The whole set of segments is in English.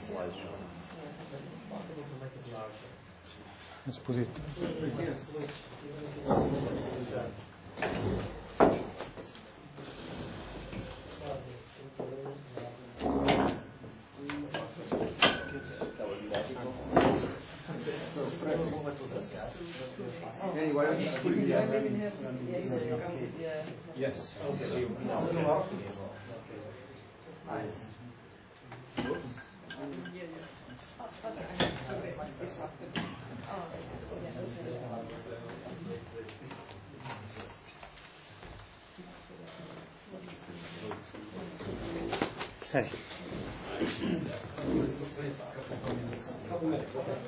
slideshow. Possible to make it larger. Let's put it. You can switch. Anyway, why don't you put it down? Yes. Hey. Couple minutes, okay.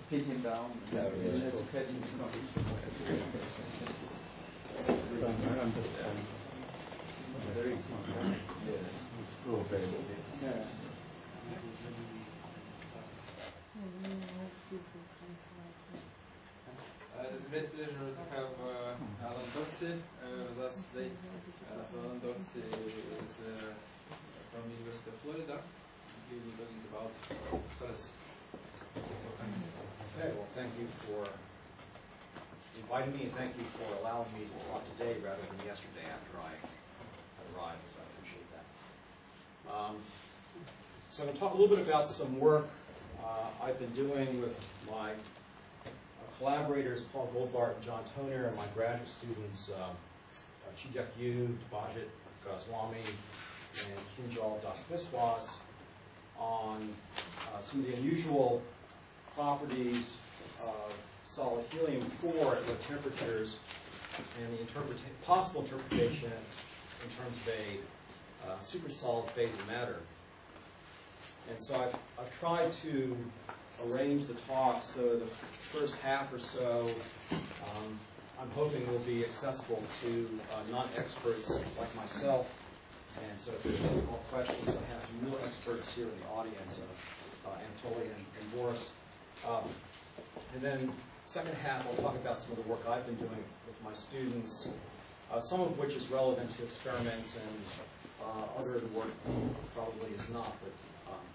Pin him down. It's a great pleasure to have Alan Dorsey with us today. So Alan Dorsey is from the University of Florida. He will be talking about solids. Okay, well, thank you for inviting me, and thank you for allowing me to talk today rather than yesterday after I had arrived, so I appreciate that. So I'm going to talk a little bit about some work I've been doing with my collaborators, Paul Goldbart and John Toner, and my graduate students, Chidyak Yu, Bajit Goswami, and Kinjal Das Biswas, on some of the unusual properties of solid helium-4 at low temperatures and the possible interpretation in terms of a supersolid phase of matter. And so I've tried to arrange the talk so the first half or so I'm hoping will be accessible to non-experts like myself. And so if there's any more questions, I have some real experts here in the audience, Anatoly and Boris. And then second half, I'll talk about some of the work I've been doing with my students, some of which is relevant to experiments, and other of the work probably is not, but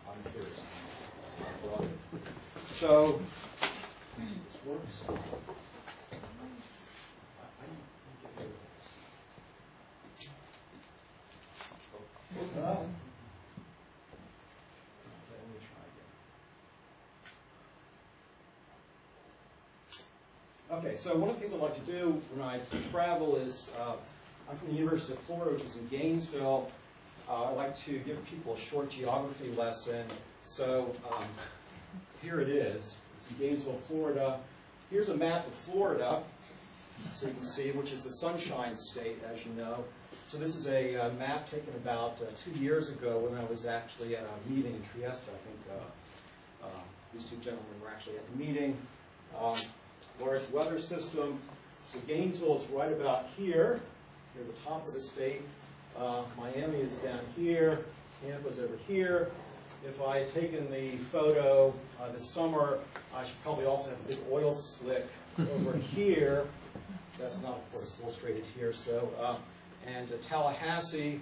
I'm a theorist. So, let's see if this works. Okay, so one of the things I like to do when I travel is, I'm from the University of Florida, which is in Gainesville. I like to give people a short geography lesson. So here it is. It's in Gainesville, Florida. Here's a map of Florida, so you can see, which is the Sunshine State, as you know. So this is a map taken about 2 years ago when I was actually at a meeting in Trieste. I think these two gentlemen were actually at the meeting. Large weather system. So Gainesville is right about here, near the top of the state. Miami is down here. Tampa's over here. If I had taken the photo this summer, I should probably also have a big oil slick over here. That's not, of course, illustrated here. So, and Tallahassee,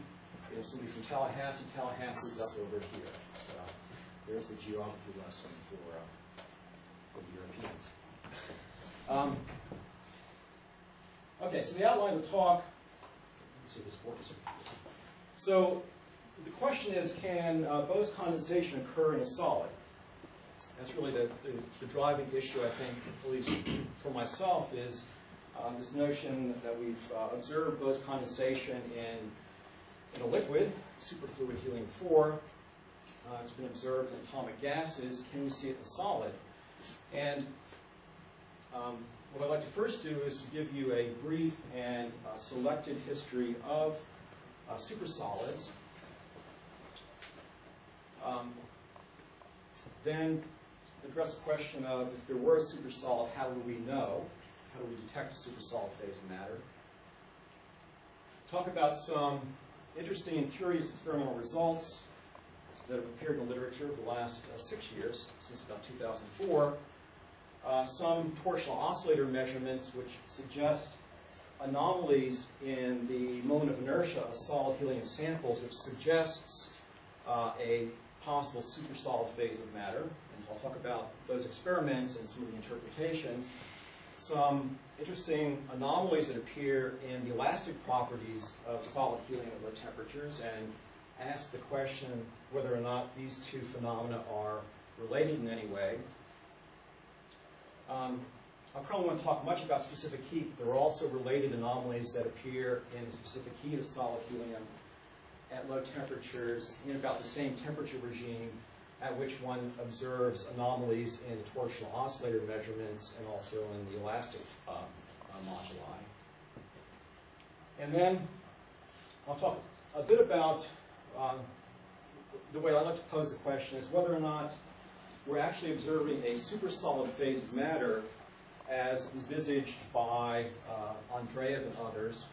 if somebody from Tallahassee, Tallahassee's up over here. So there's the geography lesson for the Europeans. Okay, so the outline of the talk, let's see if this works. So the question is, can Bose condensation occur in a solid? That's really the driving issue, I think, at least for myself, is this notion that we've observed Bose condensation in a liquid, superfluid helium-4. It's been observed in atomic gases. Can we see it in a solid? And what I'd like to first do is to give you a brief and selected history of supersolids. then address the question of if there were a supersolid, how do we know? How do we detect a supersolid phase of matter? Talk about some interesting and curious experimental results that have appeared in the literature over the last 6 years, since about 2004. Some torsional oscillator measurements which suggest anomalies in the moment of inertia of solid helium samples, which suggests a possible supersolid phase of matter. And so I'll talk about those experiments and some of the interpretations. Some interesting anomalies that appear in the elastic properties of solid helium at low temperatures, and ask the question whether or not these two phenomena are related in any way. I probably won't talk much about specific heat, but there are also related anomalies that appear in the specific heat of solid helium at low temperatures in about the same temperature regime at which one observes anomalies in the torsional oscillator measurements and also in the elastic moduli. And then I'll talk a bit about the way I like to pose the question is whether or not we're actually observing a supersolid phase of matter as envisaged by Andreev and others,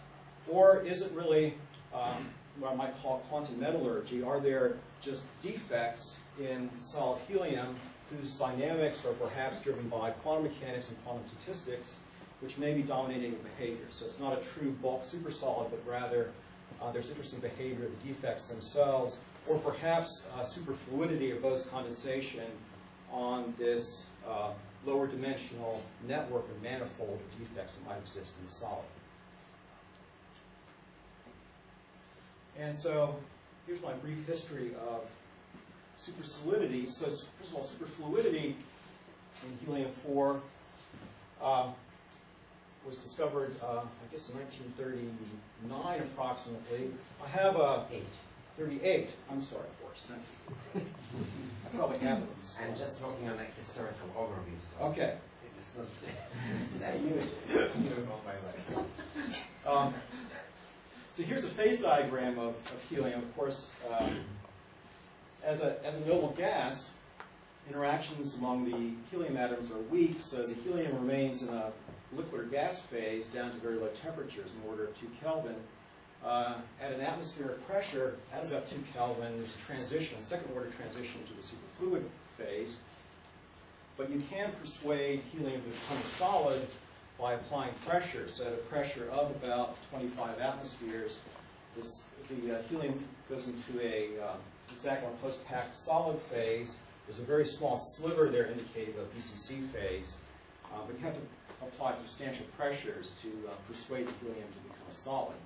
or is it really what I might call quantum metallurgy? Are there just defects in solid helium whose dynamics are perhaps driven by quantum mechanics and quantum statistics, which may be dominating behavior? So it's not a true bulk supersolid, but rather there's interesting behavior of the defects themselves, or perhaps superfluidity or Bose condensation on this lower dimensional network of manifold of defects that might exist in the solid. And so here's my brief history of supersolidity. So first of all, superfluidity in helium-4 was discovered, I guess, in 1939 approximately. I have a 38. I'm sorry, Boris. Thank you. I probably have those. I'm just talking on a historical overview. So Okay. It's not by way. So here's a phase diagram of helium. Of course, as a noble gas, interactions among the helium atoms are weak, so the helium remains in a liquid or gas phase down to very low temperatures, in order of 2 Kelvin. At an atmospheric pressure, at about 2 Kelvin, there's a transition, a second-order transition to the superfluid phase. But you can persuade helium to become a solid by applying pressure. So at a pressure of about 25 atmospheres, the helium goes into a hexagonal close-packed solid phase. There's a very small sliver there indicating a VCC phase. But you have to apply substantial pressures to persuade the helium to become a solid.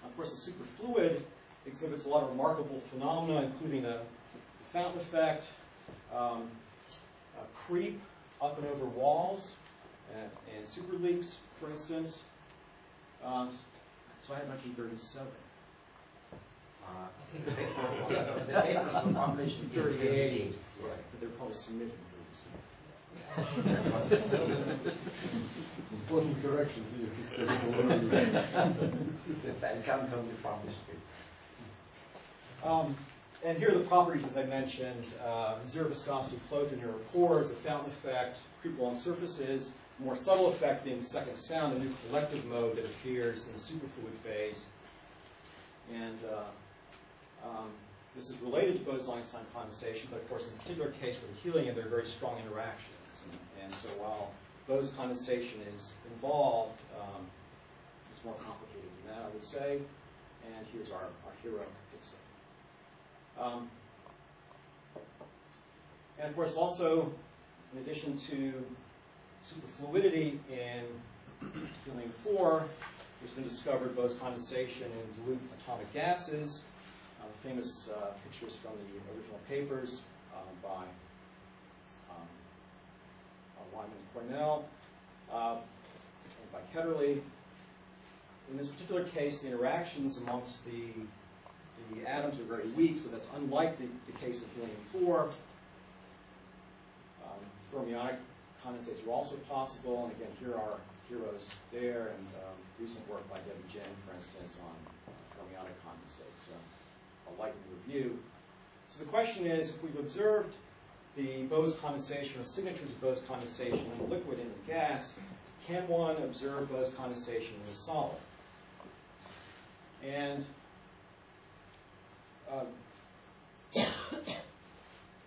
Of course, the superfluid exhibits a lot of remarkable phenomena, including a fountain effect, creep up and over walls, and superleaks, for instance. So I had 1937. I think the papers were published in 38. Right, but they're probably submitted in 37. Important correction to your historical overview. Yes, I can't only publish it. And here are the properties, as I mentioned. Zero viscosity flow through near pores, a fountain effect, creep along surfaces, more subtle effect being second sound, a new collective mode that appears in the superfluid phase. And this is related to Bose-Einstein condensation, but of course in the particular case with the helium, there are very strong interactions. And so while Bose condensation is involved, it's more complicated than that, I would say. And here's our hero, Pixel. And of course also, in addition to superfluidity in helium-4, there's been discovered Bose condensation in dilute atomic gases. Famous pictures from the original papers by Wyman and Cornell and by Ketterle. In this particular case, the interactions amongst the atoms are very weak, so that's unlike the case of helium-4. Fermionic condensates are also possible, and again, here are heroes there, and recent work by Debbie Jen, for instance, on fermionic condensates. A light review. So the question is, if we've observed the Bose condensation or signatures of Bose condensation in a liquid and a gas, can one observe Bose condensation in a solid? And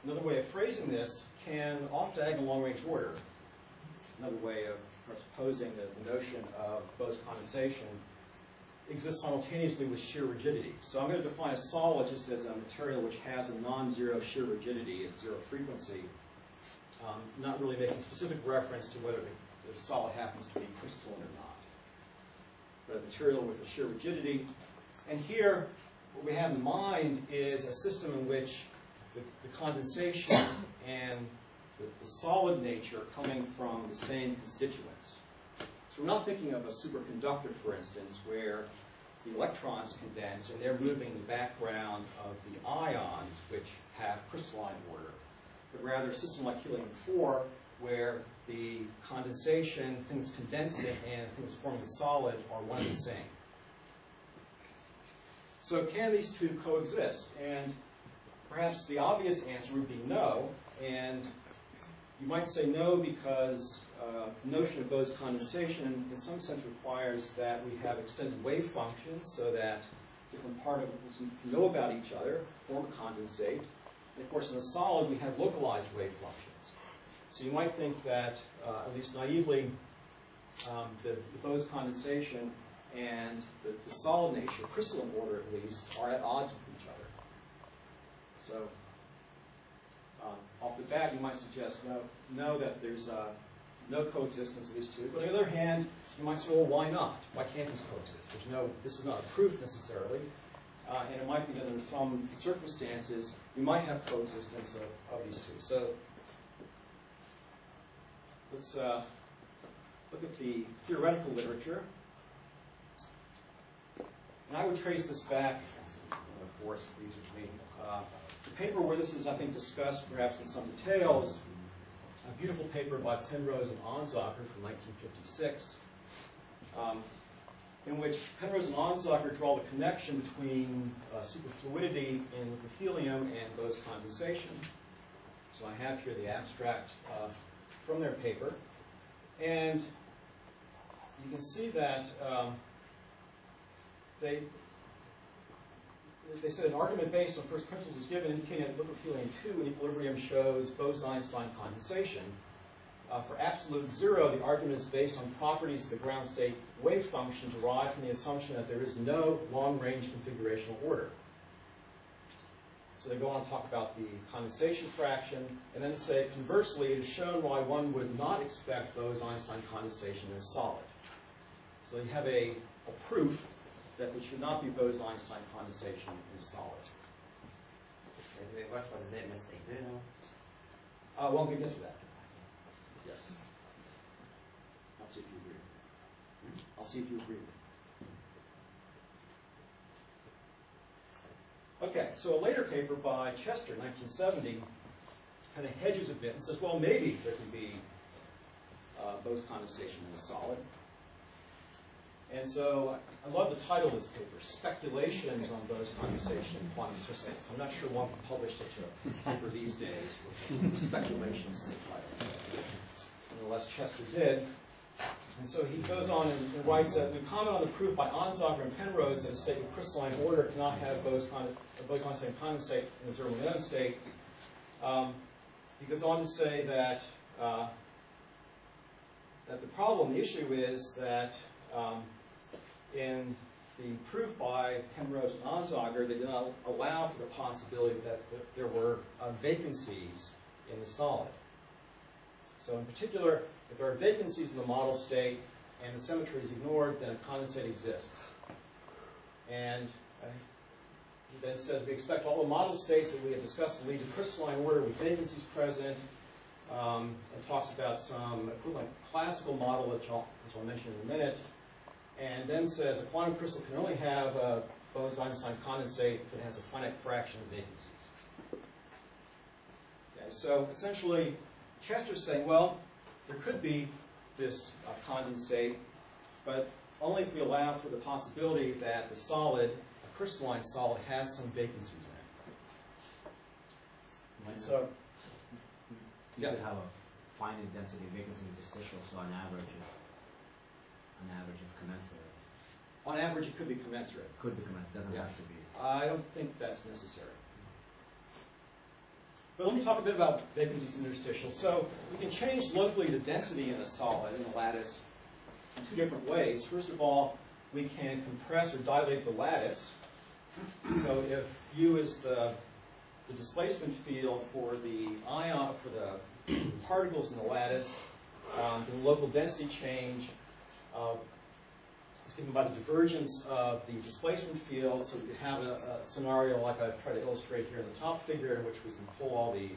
another way of phrasing this, can off-diagonal long-range order, another way of posing the notion of Bose condensation, exist simultaneously with shear rigidity. So I'm going to define a solid just as a material which has a non-zero shear rigidity at zero frequency, not really making specific reference to whether the solid happens to be crystalline or not, but a material with a shear rigidity. And here, what we have in mind is a system in which the condensation and the solid nature are coming from the same constituents. So we're not thinking of a superconductor, for instance, where the electrons condense and they're moving in the background of the ions, which have crystalline order, but rather a system like helium-4, where the condensation, things condensing, and things forming the solid are one and the same. So can these two coexist? And perhaps the obvious answer would be no, and you might say no because the notion of Bose condensation in some sense requires that we have extended wave functions so that different particles know about each other, form a condensate. And of course in a solid we have localized wave functions. So you might think that, at least naively, the Bose condensation and the solid nature, crystalline order at least, are at odds with each other. So off the bat, you might suggest no, that there's no coexistence of these two. But on the other hand, you might say, well, why not? Why can't these coexist? This is not a proof necessarily, and it might be that in some circumstances you might have coexistence of these two. So let's look at the theoretical literature. And I would trace this back, of course, for ease of me. The paper where this is, I think, discussed perhaps in some details, a beautiful paper by Penrose and Ansager from 1956, in which Penrose and Ansager draw the connection between superfluidity in liquid helium and Bose condensation. So I have here the abstract from their paper. And you can see that they said an argument based on first principles is given indicating that liquid helium-2 in equilibrium shows Bose-Einstein condensation. For absolute zero, the argument is based on properties of the ground state wave function derived from the assumption that there is no long-range configurational order. So they go on to talk about the condensation fraction, and then say, conversely, it is shown why one would not expect Bose-Einstein condensation in a solid. So they have a proof that it should not be Bose-Einstein condensation in a solid. What was their mistake? Do you know? Well, I'm going to get to that. Yes. I'll see if you agree. I'll see if you agree. Okay, so a later paper by Chester, 1970, kind of hedges a bit and says, well, maybe there can be Bose condensation in a solid. And so I love the title of this paper, Speculations on Bose Condensation in Quantum Statistics. I'm not sure one can publish such a paper these days with speculations in the title. Nonetheless, Chester did. And so he goes on and writes that we comment on the proof by Ansager and Penrose that a state with crystalline order cannot have Bose-Einstein condensate in a zero momentum state. He goes on to say that the problem, the issue is that in the proof by Penrose and Ansager, they did not allow for the possibility that there were vacancies in the solid. So in particular, if there are vacancies in the model state and the symmetry is ignored, then a condensate exists. And he then says we expect all the model states that we have discussed to lead to crystalline order with vacancies present, and talks about some equivalent classical model, which I'll mention in a minute, and then says a quantum crystal can only have a Bose-Einstein condensate if it has a finite fraction of vacancies. Okay, so essentially, Chester's saying, well, there could be this condensate, but only if we allow for the possibility that the solid, a crystalline solid, has some vacancies in it. Right, so, You Yeah. could have a finite density vacancy interstitial, so on average it's commensurate. On average, it could be commensurate. Could be commensurate, doesn't Yeah. have to be. I don't think that's necessary. But let me talk a bit about vacancies and interstitials. So we can change locally the density in a solid, in a lattice, in two different ways. First of all, we can compress or dilate the lattice. So if U is the displacement field for the particles in the lattice, the local density change is given by the divergence of the displacement field. So we could have a scenario like I've tried to illustrate here in the top figure, in which we can pull all the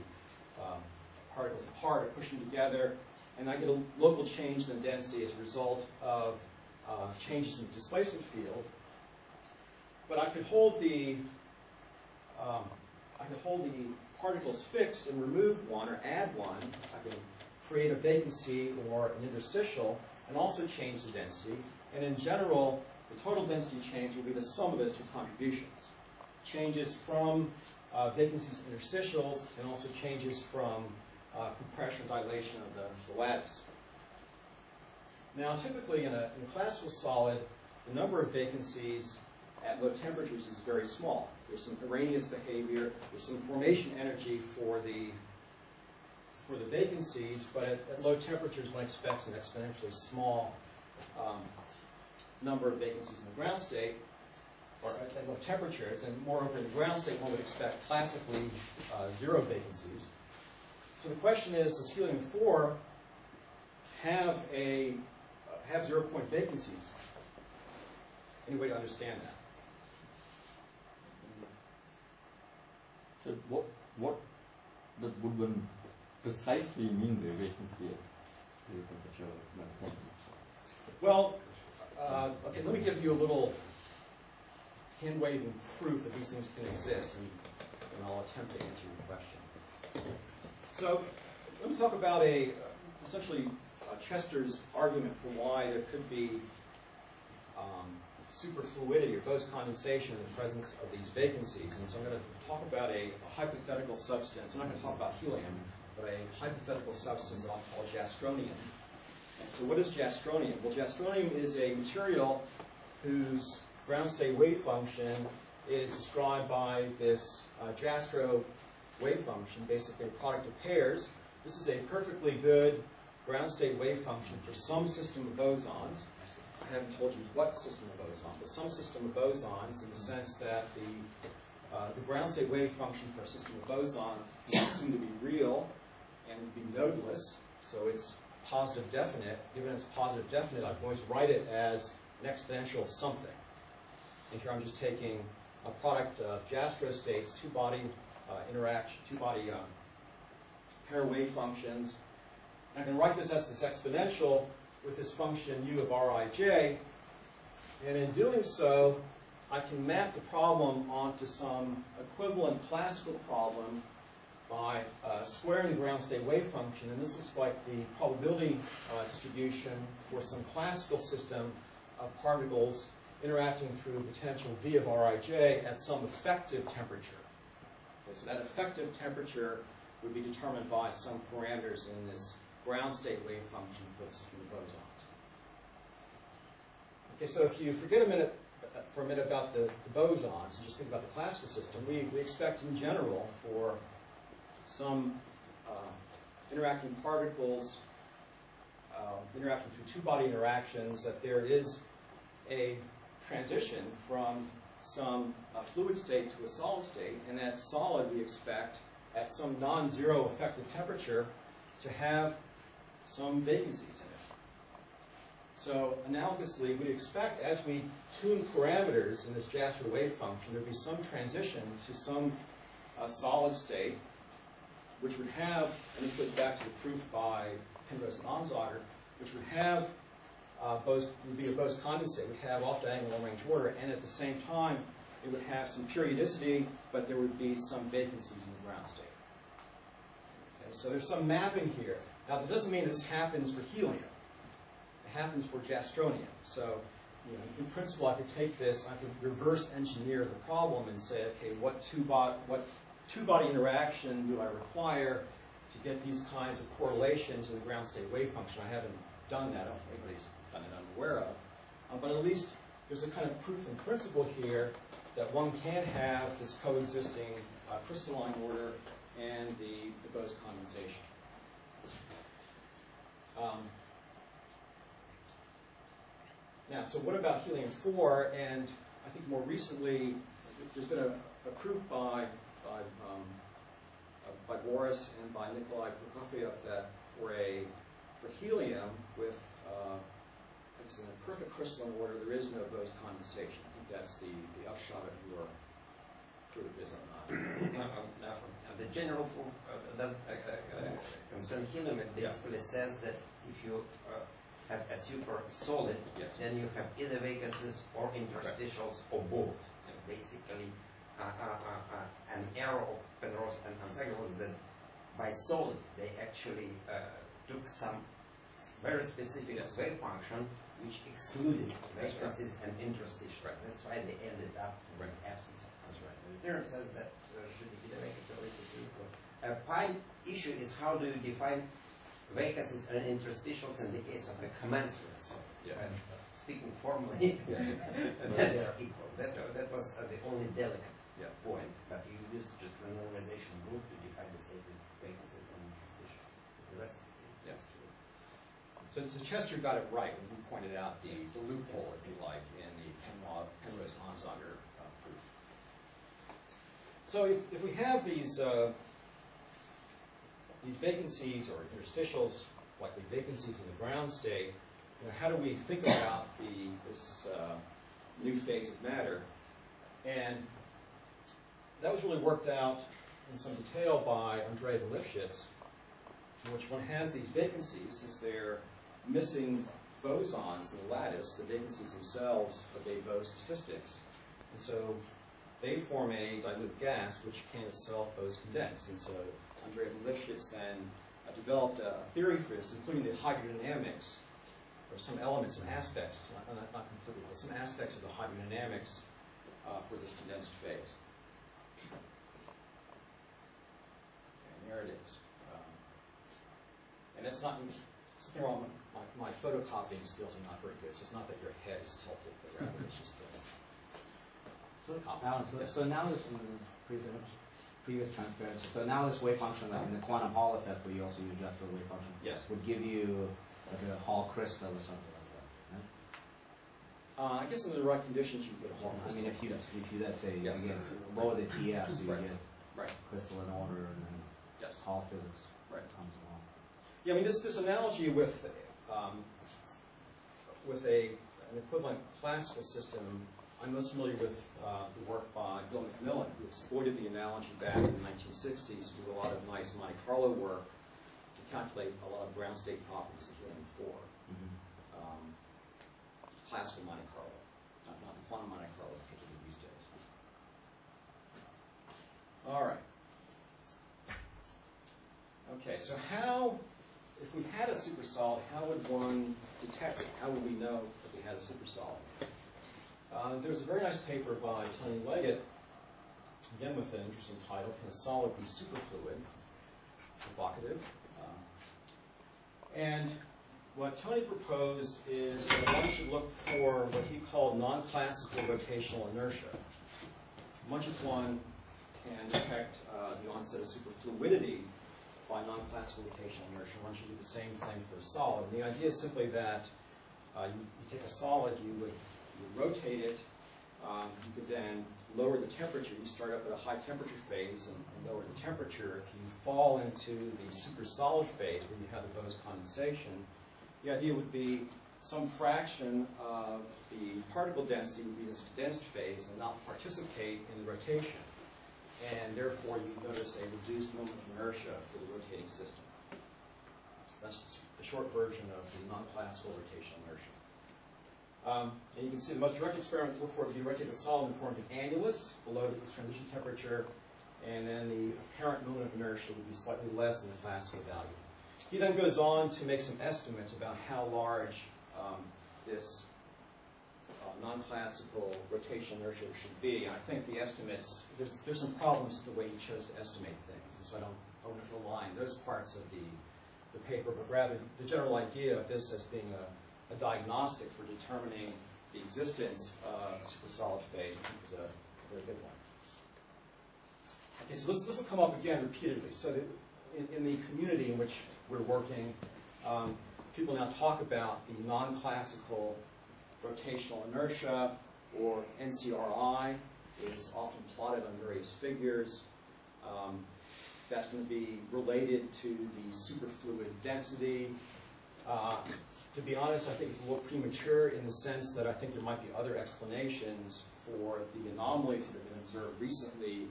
particles apart or push them together, and I get a local change in the density as a result of changes in the displacement field. But I could hold the particles fixed and remove one or add one. I can create a vacancy or an interstitial and also change the density. And in general, the total density change will be the sum of those two contributions. Changes from vacancies and interstitials, and also changes from compression or dilation of the lattice. Now, typically in a classical solid, the number of vacancies at low temperatures is very small. There's some Arrhenius behavior, there's some formation energy for the vacancies, but at low temperatures one expects an exponentially small number of vacancies in the ground state, or at low temperatures, and moreover in the ground state one would expect classically 0 vacancies. So the question is, does helium-4 have 0-point vacancies? Any way to understand that? So what would one precisely mean the vacancy at the temperature of 120? Well, okay, let me give you a little hand-waving proof that these things can exist, and I'll attempt to answer your question. So, let me talk about essentially Chester's argument for why there could be superfluidity or Bose condensation in the presence of these vacancies. And so I'm going to talk about a hypothetical substance. I'm not going to talk about helium, but a hypothetical substance that I'll call jastronium. So what is jastronium? Well, jastronium is a material whose ground state wave function is described by this Jastrow wave function, basically a product of pairs. This is a perfectly good ground state wave function for some system of bosons. I haven't told you what system of bosons, but some system of bosons, in the sense that the ground state wave function for a system of bosons is assumed to be real and be nodeless, so it's positive definite. Given it's positive definite, I can always write it as an exponential of something. And here I'm just taking a product of Jastrow states, two-body interaction, two-body pair wave functions. And I can write this as this exponential with this function u of Rij, and in doing so, I can map the problem onto some equivalent classical problem by squaring the ground state wave function, and this looks like the probability distribution for some classical system of particles interacting through potential V of Rij at some effective temperature. Okay, so that effective temperature would be determined by some parameters in this ground state wave function for the system of bosons. Okay, so if you forget for a minute about the bosons and just think about the classical system, we expect in general for some interacting particles interacting through two-body interactions that there is a transition from some fluid state to a solid state, and that solid we expect at some non-zero effective temperature to have some vacancies in it. So analogously, we expect as we tune parameters in this Jastrow wave function, there will be some transition to some solid state, which would have, and this goes back to the proof by Penrose and Onsager, which would have would be a Bose condensate, would have off-diagonal long-range order, and at the same time, it would have some periodicity, but there would be some vacancies in the ground state. Okay, so there's some mapping here. Now, that doesn't mean this happens for helium. It happens for jastronium. So, in principle, I could take this, I could reverse engineer the problem and say, okay, what two-body interaction do I require to get these kinds of correlations in the ground state wave function. I haven't done that. I don't think anybody's done it I'm aware of. But at least there's a kind of proof in principle here that one can have this coexisting crystalline order and the Bose condensation. Now, so what about helium-4? And I think more recently, there's been a proof by Boris and by Nikolai Prokofiev that for helium with it's in a perfect crystalline order, there is no Bose condensation. I think that's the upshot of your proof, is it not? The general proof concern helium, it basically says that if you have a super solid, then you have either vacancies or interstitials or both. So basically, an error of Penrose and Ansagel was that by solid they actually took some very specific wave function which excluded vacancies and interstitials. That's why they ended up with absence of constraint. The theorem says that should be the vacancy or interstitial. A prime issue is how do you define vacancies and interstitials in the case of a commensurate solid. Speaking formally, that they are equal. That was the only delicate point, but you use just renormalization group to define the state with vacancies and interstitials. The rest is true. So Chester got it right when he pointed out the loophole, if you like, in the Penrose-Onsager proof. So if we have these vacancies or interstitials, likely vacancies in the ground state, how do we think about this new phase of matter? And that was really worked out in some detail by Andrei Lipschitz, in which one has these vacancies, since they're missing bosons in the lattice, the vacancies themselves obey Bose statistics. And so they form a dilute gas, which can itself Bose condense. And so Andrei Lipschitz then developed a theory for this, including the hydrodynamics, or some elements, some aspects, not completely, but some aspects of the hydrodynamics for this condensed phase. And there it is. And it's not something wrong. My photocopying skills are not very good, so it's not that your head is tilted, but rather it's just Alan, so now this previous transparency. So now this wave function, like in the quantum Hall effect, where you also use just for wave function, would give you like a Hall crystal or something like that, right? I guess under the right conditions you get a Hall crystal. I mean, if you let's say again lower the TF, so you get crystalline order, and then Hall physics comes along. Yeah, I mean this analogy with an equivalent classical system. I'm most familiar with the work by Bill McMillan, who exploited the analogy back in the 1960s to do a lot of nice Monte Carlo work to calculate a lot of ground state properties of helium-4. Classical Monte Carlo, not the quantum Monte Carlo particularly these days. All right. Okay, so how, if we had a supersolid, how would one detect it? How would we know if we had a supersolid? There's a very nice paper by Tony Leggett, again with an interesting title, Can a Solid Be Superfluid? Provocative. And what Tony proposed is that one should look for what he called non-classical rotational inertia. Much as one can detect the onset of superfluidity by non-classical rotational inertia, one should do the same thing for a solid. And the idea is simply that you take a solid, you would rotate it, you could then lower the temperature. You start up at a high temperature phase and lower the temperature. If you fall into the supersolid phase where you have the Bose condensation, the idea would be some fraction of the particle density would be this condensed phase and not participate in the rotation. And therefore you notice a reduced moment of inertia for the rotating system. So that's the short version of the non-classical rotational inertia. And you can see the most direct experiment look for it would be rotate a solid and form an annulus below its transition temperature, and then the apparent moment of inertia would be slightly less than the classical value. He then goes on to make some estimates about how large this non-classical rotational inertia should be. And I think the estimates, there's some problems with the way he chose to estimate things, and so I don't overline those parts of the paper, but rather the general idea of this as being a diagnostic for determining the existence of supersolid phase, I think is a very good one. Okay, so this will come up again repeatedly. So that in the community in which we're working, people now talk about the non-classical rotational inertia, or NCRI, is often plotted on various figures. That's going to be related to the superfluid density. To be honest, I think it's a little premature in the sense that I think there might be other explanations for the anomalies that have been observed recently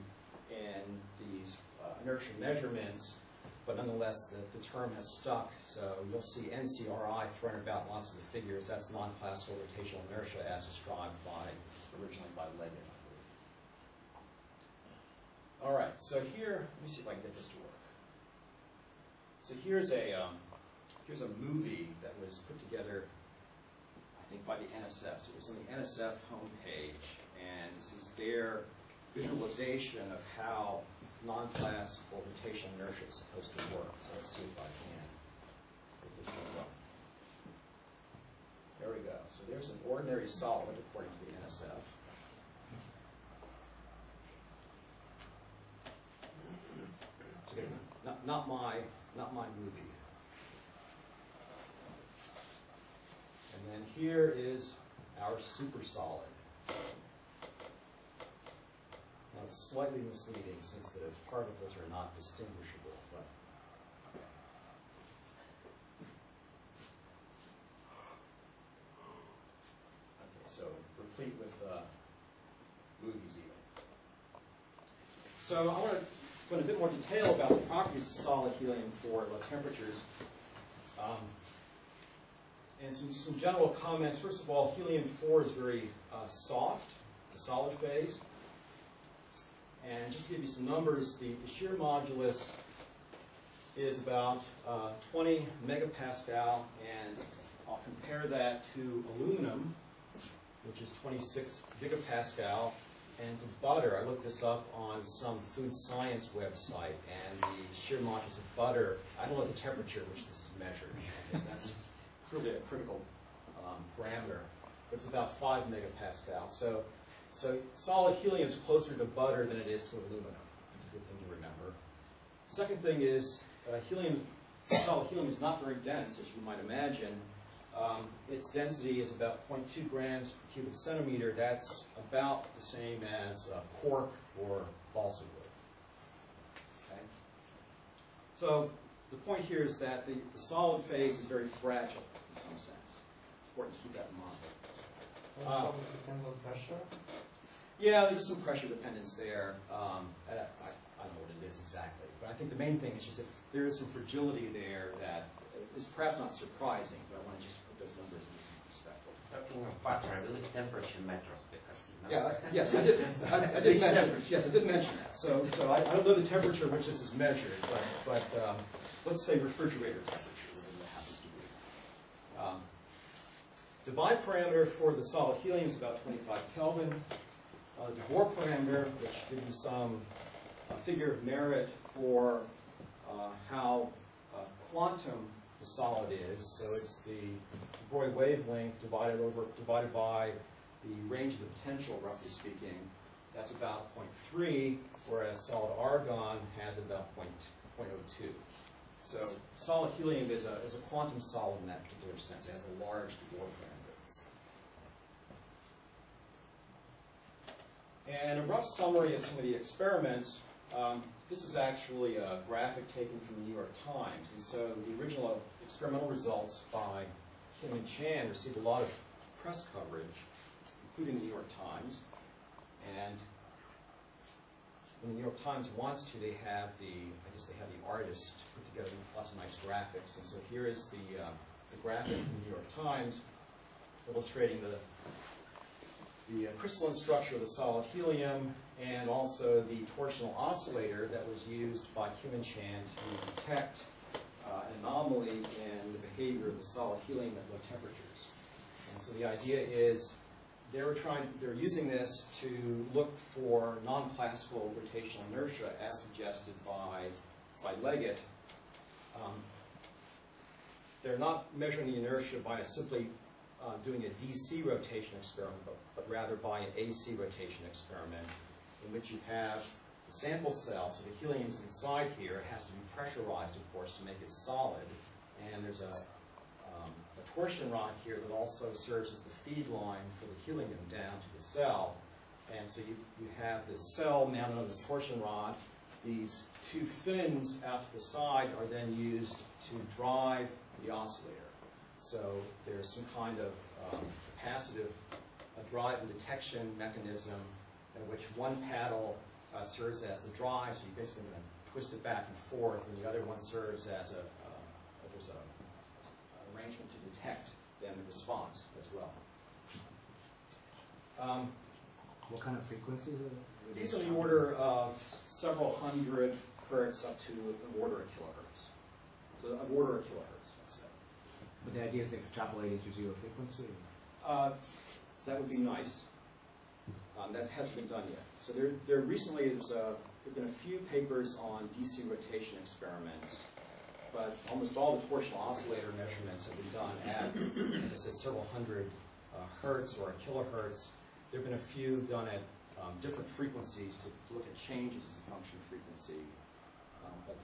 in these inertia measurements, but nonetheless the term has stuck. So you'll see NCRI thrown about lots of the figures. That's non-classical rotational inertia as described originally by Leggett. All right, so here, let me see if I can get this to work. So here's a movie that was put together, I think, by the NSF. So it was on the NSF homepage, and this is their visualization of how non-classical rotational inertia is supposed to work. So let's see if I can get this to work. There we go. So there's an ordinary solid according to the NSF. So again, not my movie. And then here is our supersolid. Now it's slightly misleading since the particles are not distinguishable, but okay, so replete with movies even. So I want to go into a bit more detail about the properties of solid helium-4 at low temperatures. And some general comments. First of all, helium-4 is very soft, the solid phase. And just to give you some numbers, the shear modulus is about 20 megapascal, and I'll compare that to aluminum, which is 26 gigapascal, and to butter. I looked this up on some food science website, and the shear modulus of butter, I don't know the temperature at which this is measured, because that's clearly a critical parameter, but it's about 5 megapascal. So solid helium is closer to butter than it is to aluminum. That's a good thing to remember. Second thing is solid helium is not very dense, as you might imagine. Its density is about 0.2 grams per cubic centimeter. That's about the same as cork or balsa wood. Okay? So the point here is that the solid phase is very fragile in some sense. It's important to keep that in mind. Depends on pressure? Yeah, there's some pressure dependence there. I don't know what it is exactly, but I think the main thing is just that there is some fragility there that is perhaps not surprising, but I want to just put those numbers into some perspective. Talking of butter, I believe temperature matters because Yes, I did mention. Yes, I did mention that. So I don't know the temperature at which this is measured, but let's say refrigerator temperature, whatever that happens to be. The Debye parameter for the solid helium is about 25 Kelvin. The Bohr parameter, which gives you some figure of merit for how quantum the solid is. So it's the Broglie wavelength divided by the range of the potential, roughly speaking. That's about 0.3, whereas solid argon has about 0.02. So solid helium is a quantum solid in that particular sense. It has a large Bohr parameter. And a rough summary of some of the experiments. This is actually a graphic taken from the New York Times. And so the original experimental results by Kim and Chan received a lot of press coverage, including the New York Times. And when the New York Times wants to, they have the artist put together lots of nice graphics. And so here is the graphic from the New York Times illustrating the crystalline structure of the solid helium, and also the torsional oscillator that was used by Kim and Chan to detect an anomaly in the behavior of the solid helium at low temperatures. And so the idea is they're using this to look for non-classical rotational inertia as suggested by Leggett, they're not measuring the inertia by simply doing a DC rotation experiment, but rather by an AC rotation experiment, in which you have the sample cell, so the helium is inside here. It has to be pressurized, of course, to make it solid. And there's a torsion rod here that also serves as the feed line for the helium down to the cell. And so you have the cell mounted on this torsion rod. These two fins out to the side are then used to drive the oscillator. So there's some kind of capacitive drive and detection mechanism in which one paddle serves as the drive, so you're basically going to twist it back and forth, and the other one serves as there's an arrangement to detect then the response as well. What kind of frequencies are These are the order of several hundred hertz up to an order of kilohertz. So an order of kilohertz, let's say. But the idea is extrapolating to zero frequency? That would be nice. That hasn't been done yet. So there recently there've been a few papers on DC rotation experiments, but almost all the torsional oscillator measurements have been done at, as I said, several hundred hertz or a kilohertz. There have been a few done at different frequencies to look at changes as a function of frequency. But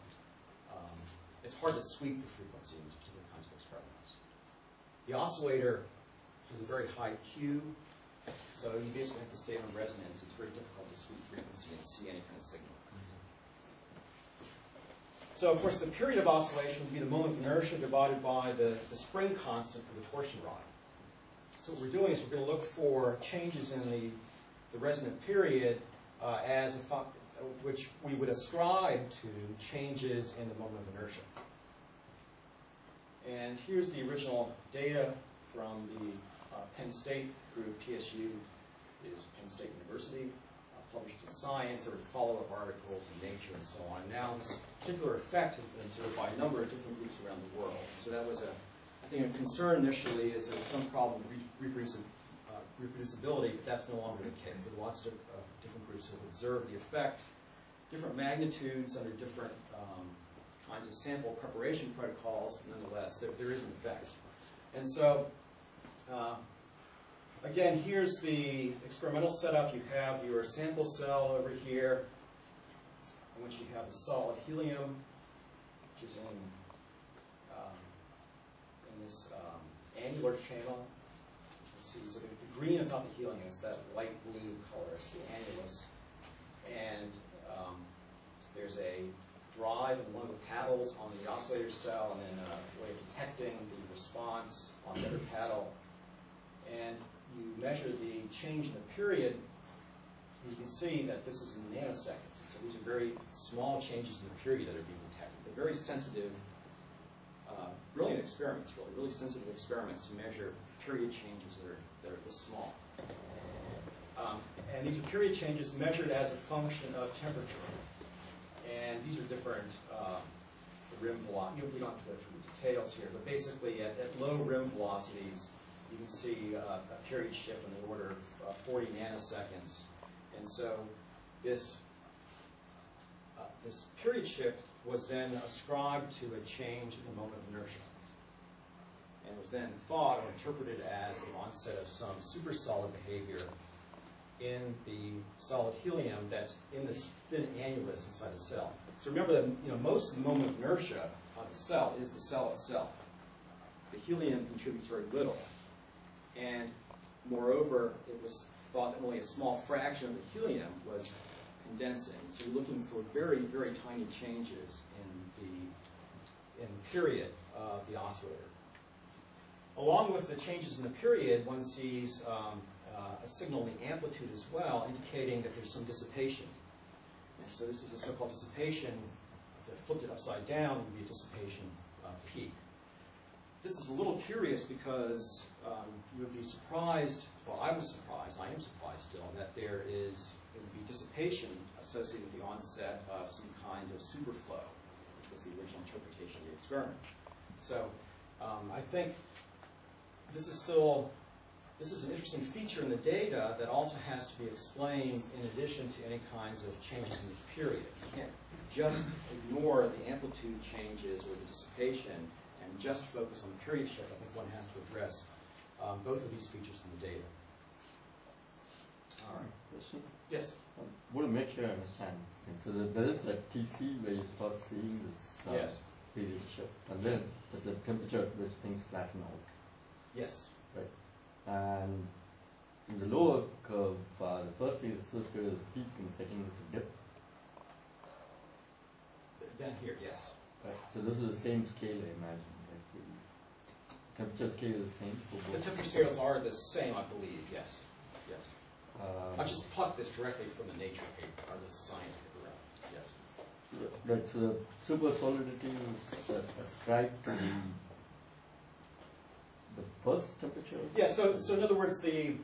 it's hard to sweep the frequency in these particular kinds of experiments. The oscillator has a very high Q, so you basically have to stay on resonance. It's very difficult to sweep frequency and see any kind of signal. So, of course, the period of oscillation would be the moment of inertia divided by the spring constant for the torsion rod. So what we're doing is we're going to look for changes in the resonant period which we would ascribe to changes in the moment of inertia. And here's the original data from the Penn State group. PSU is Penn State University, published in Science. There were follow-up articles in Nature and so on. Now this particular effect has been observed by a number of different groups around the world. So that was I think a concern initially is there's some problem with reproducibility, but that's no longer the case. There are lots of different groups who have observed the effect, different magnitudes under different kinds of sample preparation protocols, but nonetheless, there is an effect. And so, again, here's the experimental setup. You have your sample cell over here, in which you have the solid helium, which is in this angular channel. See, so the green is not the helium, it's that light blue color, it's the annulus. And there's a drive in one of the paddles on the oscillator cell, and then a way of detecting the response on the other paddle. And you measure the change in the period, you can see that this is in nanoseconds. So these are very small changes in the period that are being detected. They're very sensitive, brilliant experiments, really sensitive experiments to measure period changes that are this small. And these are period changes measured as a function of temperature. And these are different rim velocities. We don't have to go through the details here, but basically at low rim velocities, you can see a period shift on the order of 40 nanoseconds. And so this period shift was then ascribed to a change in the moment of inertia. And was then thought or interpreted as the onset of some supersolid behavior in the solid helium that's in this thin annulus inside the cell. So remember that most of the moment of inertia of the cell is the cell itself. The helium contributes very little. And moreover, it was thought that only a small fraction of the helium was condensing. So you're looking for very, very tiny changes in the period of the oscillator. Along with the changes in the period, one sees a signal in the amplitude as well, indicating that there's some dissipation. And so this is a so-called dissipation. If I flipped it upside down, it would be a dissipation peak. This is a little curious because you would be surprised, well, I am surprised still, that there would be dissipation associated with the onset of some kind of superflow, which was the original interpretation of the experiment. So I think this is still this is an interesting feature in the data that also has to be explained in addition to any kinds of changes in the period. You can't just ignore the amplitude changes or the dissipation and just focus on the period shift. I think one has to address both of these features in the data. All right. Question? Yes? I want to make sure I understand. So there is that TC where you start seeing this Yes. period shift, and then there's a temperature at which things flatten out. Yes. Right. And in the lower curve, the first thing is associated with a peak and the second is a dip. Down here, yes. Right. So this is the same scale, I imagine. Like the temperature scale is the same for The both. temperature scales are the same, I believe, yes. Yes. I Um, just plucked this directly from the Nature paper, or the Science paper, yes. Right, so the super solidity is ascribed to the first temperature? Yeah, so in other words, again,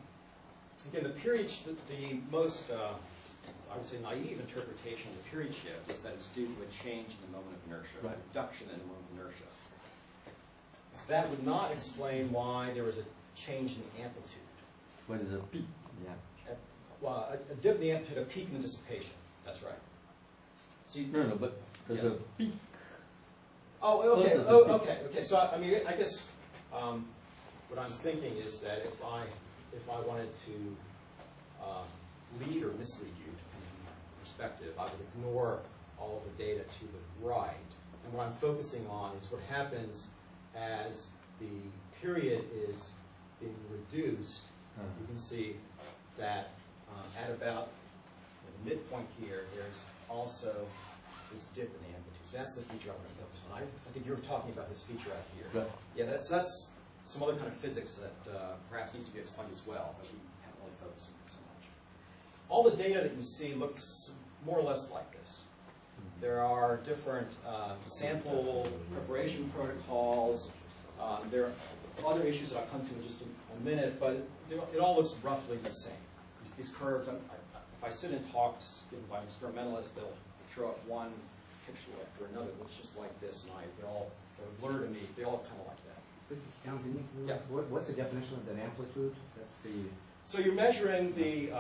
the period, the most, I would say, naive interpretation of the period shift is that it's due to a change in the moment of inertia, Right. a reduction in the moment of inertia. That would not explain why there was a change in the amplitude. Where there's a peak, yeah. Well, a dip in the amplitude, a peak in the dissipation. That's right. So you, No, but there's Yes. a peak. oh, okay. There's a Oh, peak. okay. So I mean, I guess what I'm thinking is that if I wanted to lead or mislead you, depending on my perspective, I would ignore all of the data to the right, and what I'm focusing on is what happens as the period is being reduced. You can see that at about the midpoint here, there's also this dip in the amplitude. So that's the feature I want to focus on. I think you were talking about this feature out here. Right. Yeah, that's some other kind of physics that perhaps needs to be explained as well, but we can't really focus on it so much. All the data that you see looks more or less like this. There are different sample preparation protocols. There are other issues that I'll come to in just a minute, but it all looks roughly the same. These curves, if I sit in talks given by an experimentalist, they'll throw up one picture after another that looks just like this, and they're blurred to me. They all kind of like that. Alan, can you, Yeah. what's the definition of an amplitude? That's the So you're measuring the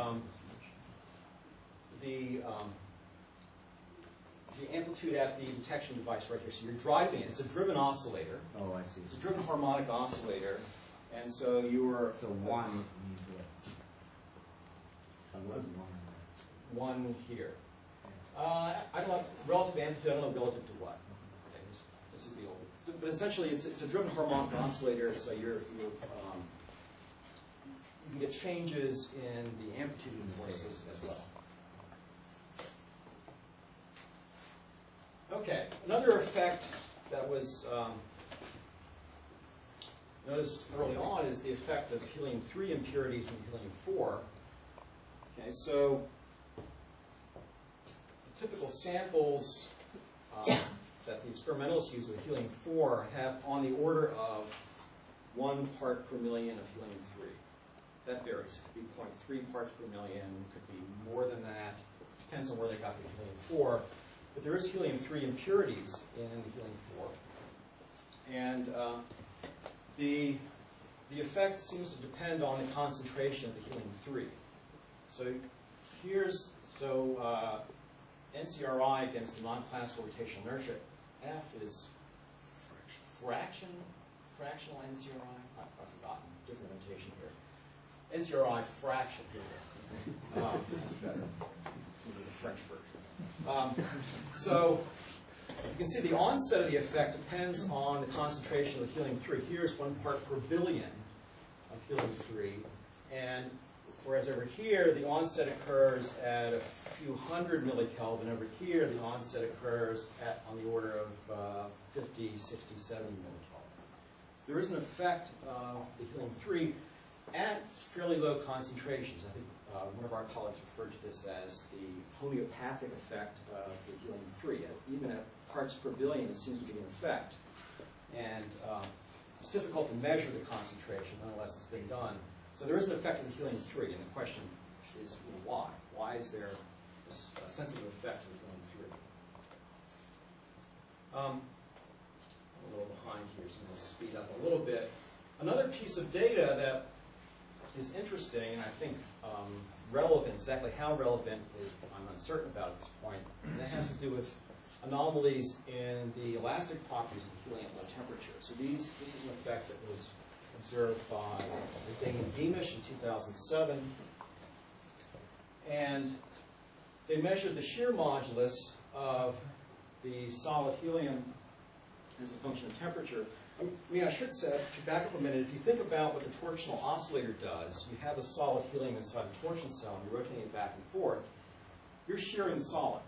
amplitude at the detection device right here. So you're driving it. It's a driven oscillator. oh, I see. It's a driven harmonic oscillator, and so you're So one means what? So what's one? one here. I don't know relative to amplitude. I don't know relative to what. Okay, this is the old. But essentially, it's a driven harmonic oscillator. So you can get changes in the amplitude of the voices as well. Okay, another effect that was noticed early on is the effect of helium-3 impurities in helium-4. Okay, so typical samples that the experimentalists use with helium-4 have on the order of 1 part per million of helium-3. That varies. It could be 0.3 parts per million, could be more than that. Depends on where they got the helium-4. But there is helium-3 impurities in the helium-4. And the effect seems to depend on the concentration of the helium-3. So here's, NCRI against the non-classical rotational inertia. F is fractional NCRI? I've forgotten. Different notation here. NCRI fraction here. That's better. This is the French version. So you can see the onset of the effect depends on the concentration of the helium-3. Here's 1 part per billion of helium-3. And whereas over here, the onset occurs at a few hundred millikelvin. Over here, the onset occurs on the order of 50, 60, 70 millikelvin. So there is an effect of the helium-3 at fairly low concentrations. I think one of our colleagues referred to this as the homeopathic effect of the helium-3. Even at parts per billion, it seems to be an effect. And it's difficult to measure the concentration, nonetheless it's been done. So there is an effect of the helium-3, and the question is why? Why is there this sensitive effect of the helium-3? I'm a little behind here, so I'm going to speed up a little bit. Another piece of data that is interesting, and I think relevant, exactly how relevant is, I'm uncertain about at this point, and that has to do with anomalies in the elastic properties of the helium at low temperature. So this is an effect that was observed by Day and Beamish in 2007, and they measured the shear modulus of the solid helium as a function of temperature. I mean, I should back up a minute. If you think about what the torsional oscillator does, you have a solid helium inside a torsion cell, and you're rotating it back and forth. You're shearing the solid.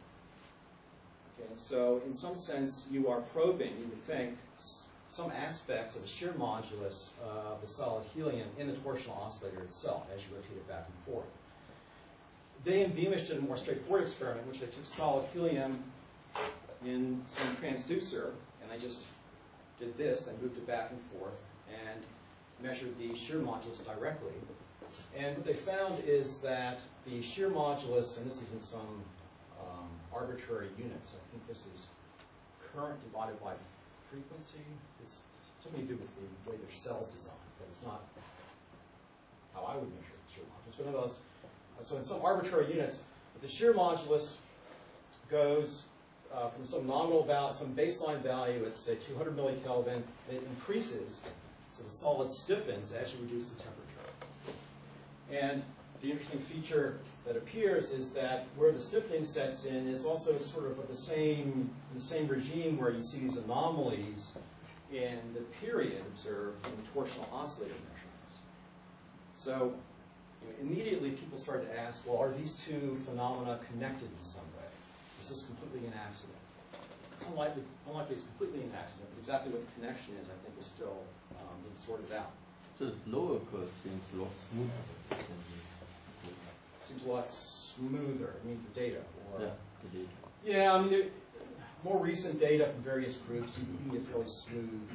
Okay, so in some sense, you are probing, you would think, some aspects of the shear modulus of the solid helium in the torsional oscillator itself as you rotate it back and forth. Day and Beamish did a more straightforward experiment in which they took solid helium in some transducer, and they just did this, they moved it back and forth, and measured the shear modulus directly. And what they found is that the shear modulus, and this is in some arbitrary units, I think this is current divided by frequency. It's something to do with the way their cell's designed, but it's not how I would measure the shear modulus. But nonetheless, so in some arbitrary units, the shear modulus goes from some nominal value, some baseline value at, say, 200 millikelvin, and it increases, so the solid stiffens as you reduce the temperature. And the interesting feature that appears is that where the stiffening sets in is also sort of the same regime where you see these anomalies in the period observed in the torsional oscillator measurements. So immediately people started to ask, well, are these two phenomena connected in some way? Is this completely an accident? Unlikely it's completely an accident, but exactly what the connection is, I think, is still being sorted out. So the lower curve seems a lot smoother. Seems a lot smoother. I mean, the data. Or, yeah, the data. Yeah, I mean, more recent data from various groups, you can get fairly smooth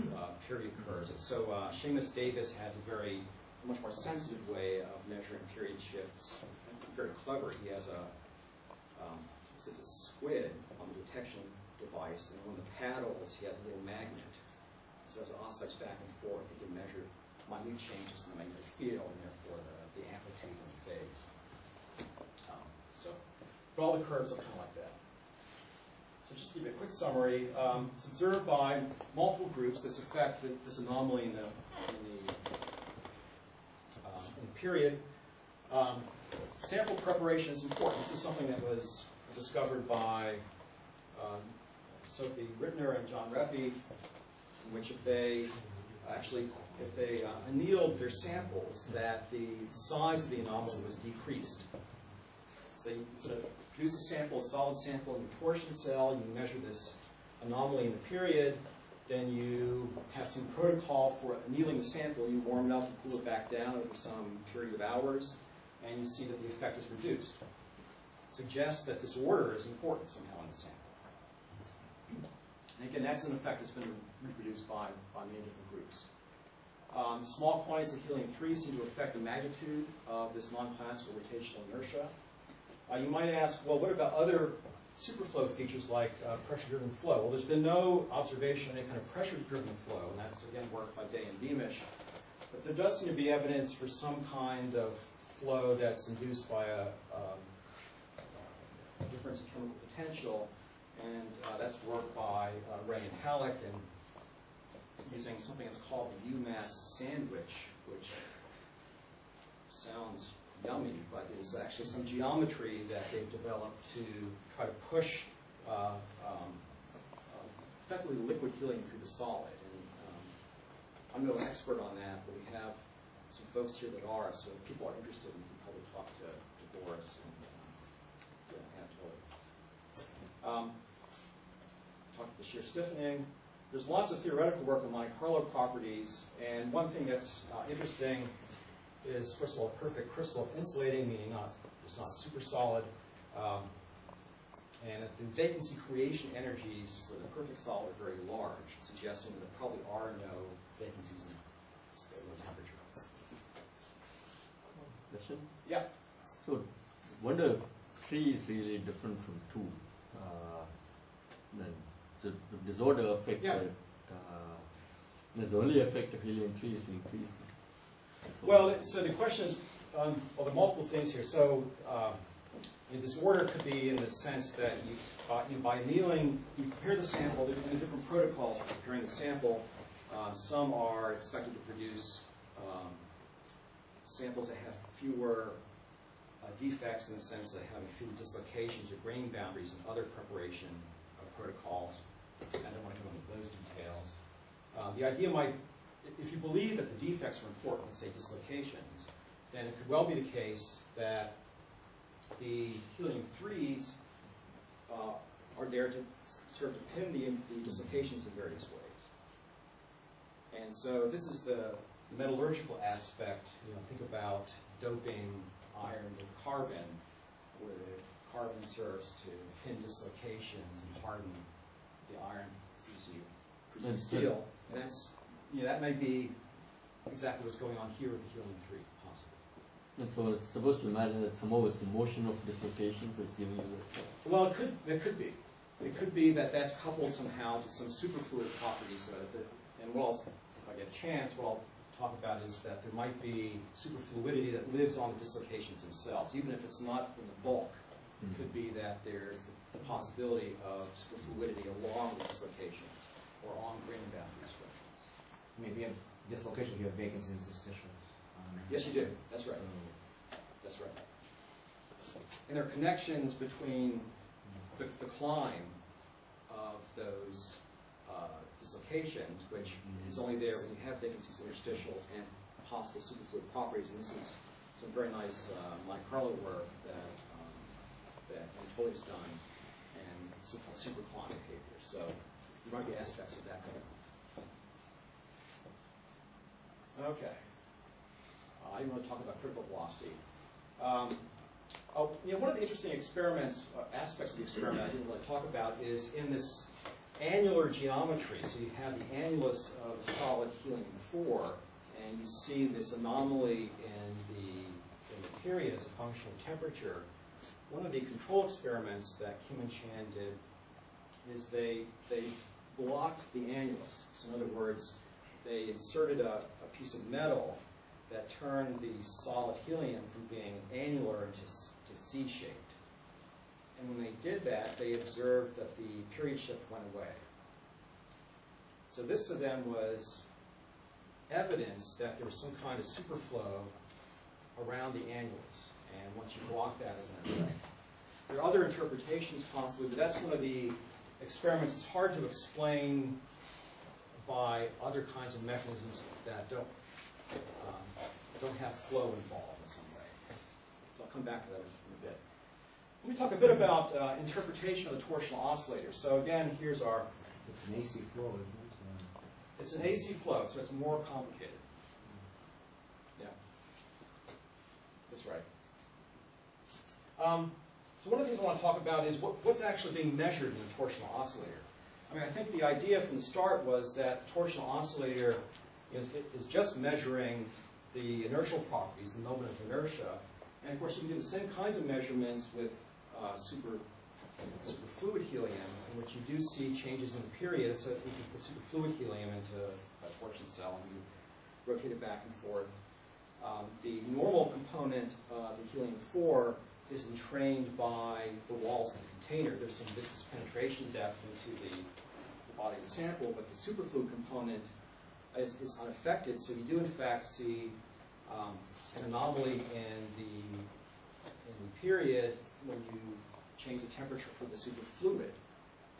period curves. So Seamus Davis has a much more sensitive way of measuring period shifts. Very clever. He has it's a squid on the detection device, and on the paddles he has a little magnet. So as it oscillates back and forth, he can measure minute changes in the magnetic field, and therefore the amplitude and the phase. But all the curves look kind of like that. So just to give you a quick summary, it's observed by multiple groups, this effect, this anomaly in the period. Sample preparation is important. This is something that was discovered by Sophie Rittner and John Reppy, in which if they annealed their samples, that the size of the anomaly was decreased. So you produce a sample, a solid sample in the torsion cell, you measure this anomaly in the period, then you have some protocol for annealing the sample, you warm it up and cool it back down over some period of hours, and you see that the effect is reduced. It suggests that disorder is important somehow in the sample. And again, that's an effect that's been reproduced by many different groups. Small quantities of helium-3 seem to affect the magnitude of this non-classical rotational inertia. You might ask, well, what about other superflow features like pressure-driven flow? Well, there's been no observation of any kind of pressure-driven flow, and that's, again, work by Day and Beamish. But there does seem to be evidence for some kind of flow that's induced by a difference in chemical potential, and that's work by Ray and Halleck, and using something that's called the UMass sandwich, which sounds yummy, but is actually some geometry that they've developed to try to push effectively liquid helium through the solid. And I'm no expert on that, but we have some folks here that are, so if people are interested, we can probably talk to Boris and Anatoly. Talk to the shear stiffening. There's lots of theoretical work on Monte Carlo properties, and one thing that's interesting is, first of all, perfect crystal. It's insulating, meaning it's not super solid. And the vacancy creation energies for the perfect solid are very large, suggesting that there probably are no vacancies in low temperature. Question? Yeah. So, wonder if 3 is really different from 2. Then the disorder affect yeah. the only effect of helium-3 is to increase. Well, so the question is, well, there are multiple things here. So the disorder could be in the sense that by annealing, you prepare the sample. There are different protocols for preparing the sample. Some are expected to produce samples that have fewer defects in the sense that having fewer dislocations or grain boundaries and other preparation protocols. I don't want to go into those details. The idea might, if you believe that the defects are important, let's say dislocations, then it could well be the case that the helium-3s are there to sort of pin the dislocations in various ways. And so this is the metallurgical aspect. Think about doping iron with carbon, where the carbon serves to pin dislocations and harden the iron as you produce steel. And that's, that may be exactly what's going on here with the helium-3, possibly. And so it's supposed to imagine that somehow it's the motion of dislocations that's giving you the... Well, it could be. It could be that that's coupled somehow to some superfluid properties. And what else, if I get a chance, what I'll talk about is that there might be superfluidity that lives on the dislocations themselves. Even if it's not in the bulk, it could be that there's the possibility of superfluidity along the dislocations or on grain boundaries, for instance. I mean, if you have dislocation, you have vacancies, interstitials. Yes, you do. That's right. That's right. And there are connections between the climb of those dislocations, which is only there when you have vacancies, interstitials, and possible superfluid properties. And this is some very nice Monte Carlo work that Anatoli's done, and so-called superclimb behavior. So there might be aspects of that going on. Okay. I didn't want to talk about critical velocity. One of the interesting experiments, aspects of the experiment I didn't really talk about is in this annular geometry. So you have the annulus of the solid helium-4, and you see this anomaly in the period as a function of temperature. One of the control experiments that Kim and Chan did is they blocked the annulus. So in other words, they inserted a piece of metal that turned the solid helium from being annular into C-shaped. And when they did that, they observed that the period shift went away. So this to them was evidence that there was some kind of superflow around the annulus. And once you block that, it went away. There are other interpretations possibly, but that's one of the experiments. It's hard to explain by other kinds of mechanisms that don't have flow involved in some way. So I'll come back to that in a bit. Let me talk a bit about interpretation of the torsional oscillator. So again, here's our... It's an AC flow, isn't it? It's an AC flow, so it's more complicated. Yeah. That's right. So one of the things I want to talk about is what's actually being measured in the torsional oscillator. I mean, I think the idea from the start was that the torsional oscillator is just measuring the inertial properties, the moment of inertia. And of course, you can do the same kinds of measurements with superfluid helium, in which you do see changes in the period. So if you can put superfluid helium into a torsion cell and you rotate it back and forth, the normal component, the helium-4, is entrained by the walls of the container. There's some viscous penetration depth into the body of the sample, but the superfluid component is unaffected. So you do, in fact, see an anomaly in the period when you change the temperature for the superfluid.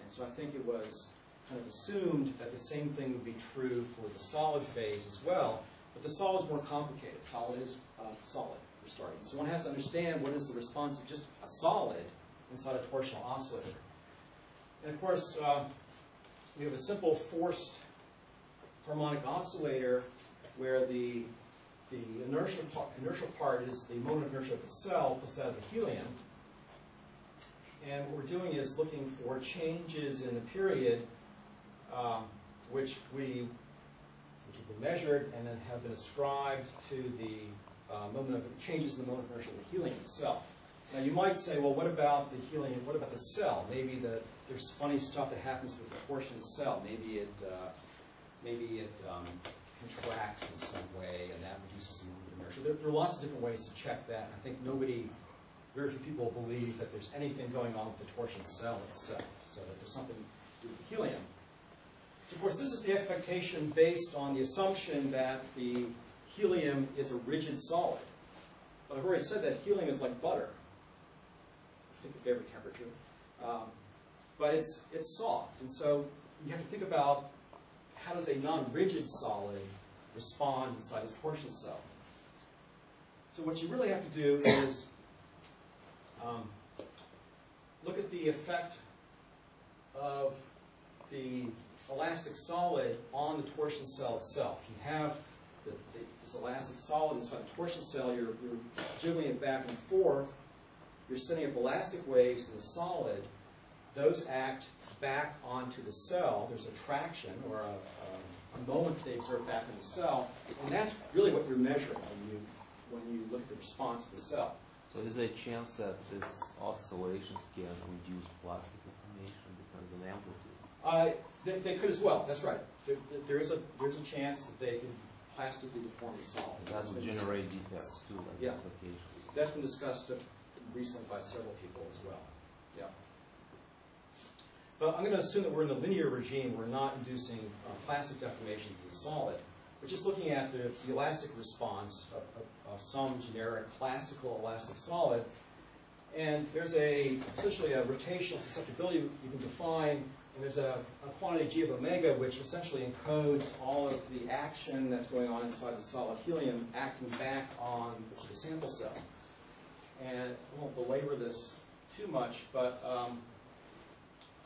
And so I think it was kind of assumed that the same thing would be true for the solid phase as well. But the solid is more complicated. Solid is solid, for starting. So one has to understand what is the response of just a solid inside a torsional oscillator. And of course, we have a simple forced harmonic oscillator where the inertial part is the moment of inertia of the cell plus that of the helium. And what we're doing is looking for changes in the period which have been measured and then have been ascribed to the moment of changes in the moment of inertia of the helium itself. Now you might say, well, what about the helium? What about the cell? Maybe there's funny stuff that happens with the torsion cell. Maybe it contracts in some way, and that reduces the moment of inertia. There are lots of different ways to check that. I think very few people believe that there's anything going on with the torsion cell itself, so that there's something to do with the helium. So, of course, this is the expectation based on the assumption that the helium is a rigid solid. But I've already said that helium is like butter. I think the favorite temperature. But it's soft, and so you have to think about how does a non-rigid solid respond inside this torsion cell. So what you really have to do is look at the effect of the elastic solid on the torsion cell itself. You have this elastic solid inside the torsion cell. You're jiggling it back and forth. You're sending up elastic waves in the solid. Those act back onto the cell. There's a traction or a moment they exert back in the cell, and that's really what you're measuring when you look at the response of the cell. So is there a chance that these oscillations can reduce plastic deformation because of amplitude? They could as well. That's right. There's a chance that they could plastically deform the solid. That would generate defects too, like yeah. dislocations. That's been discussed recently by several people as well. Yeah. But I'm going to assume that we're in the linear regime. We're not inducing plastic deformations in the solid. We're just looking at the elastic response of some generic classical elastic solid. And there's essentially a rotational susceptibility you can define. And there's a quantity g of omega, which essentially encodes all of the action that's going on inside the solid helium acting back on the sample cell. And I won't belabor this too much, but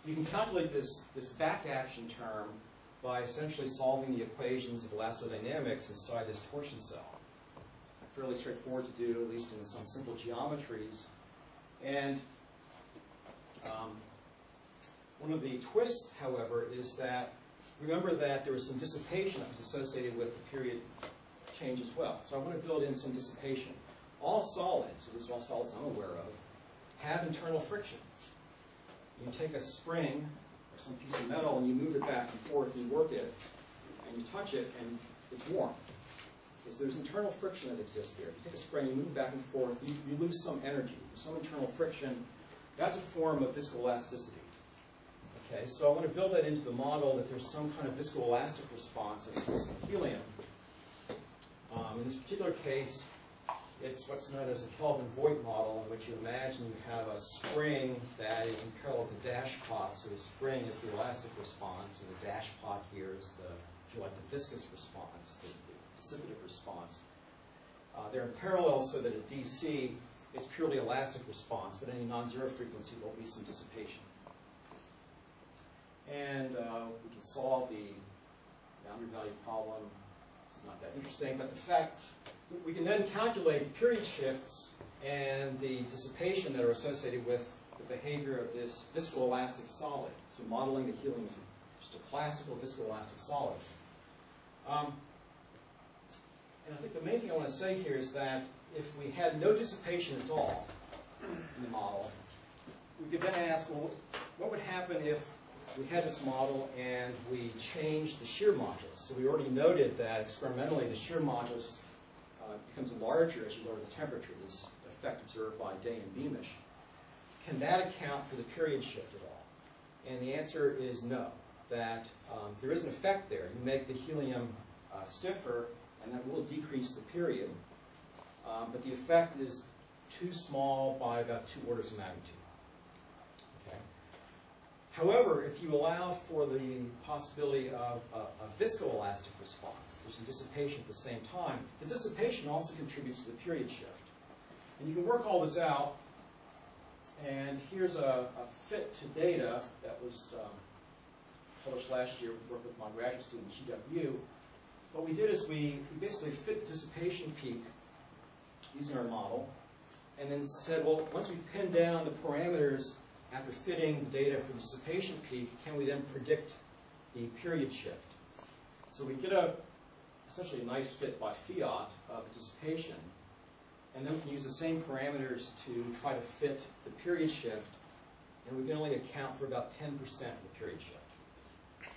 you can calculate this back action term by essentially solving the equations of elastodynamics inside this torsion cell. Fairly straightforward to do, at least in some simple geometries. And one of the twists, however, is that, remember that there was some dissipation that was associated with the period change as well. So I want to build in some dissipation. All solids, at least all solids I'm aware of, have internal friction. You take a spring or some piece of metal and you move it back and forth and you work it, and you touch it and it's warm. Because there's internal friction that exists there. You take a spring, you move it back and forth, you lose some energy. There's some internal friction. That's a form of viscoelasticity. Okay, so I want to build that into the model that there's some kind of viscoelastic response that exists in helium. In this particular case, it's what's known as a Kelvin-Voigt model, in which you imagine you have a spring that is in parallel with the dash pot. So the spring is the elastic response, and the dash pot here is if you like, the viscous response, the dissipative response. They're in parallel so that at DC, it's purely elastic response, but any non-zero frequency, there'll be some dissipation. And we can solve the boundary value problem. It's not that interesting, but the fact we can then calculate the period shifts and the dissipation that are associated with the behavior of this viscoelastic solid. So modeling the helium is just a classical viscoelastic solid. And I think the main thing I want to say here is that if we had no dissipation at all in the model, we could then ask, well, what would happen if we had this model and we changed the shear modulus? So we already noted that experimentally the shear modulus becomes larger as you lower the temperature, this effect observed by Day and Beamish. Can that account for the period shift at all? And the answer is no, that there is an effect there. You make the helium stiffer, and that will decrease the period. But the effect is too small by about 2 orders of magnitude. Okay. However, if you allow for the possibility of a viscoelastic response, there's some dissipation at the same time, the dissipation also contributes to the period shift. And you can work all this out, and here's a fit to data that was published last year. We worked with my graduate student, GW. What we did is we basically fit the dissipation peak using our model, and then said, well, once we pin down the parameters after fitting the data for the dissipation peak, can we then predict the period shift? So we get essentially a nice fit by fiat of dissipation, and then we can use the same parameters to try to fit the period shift, and we can only account for about 10% of the period shift.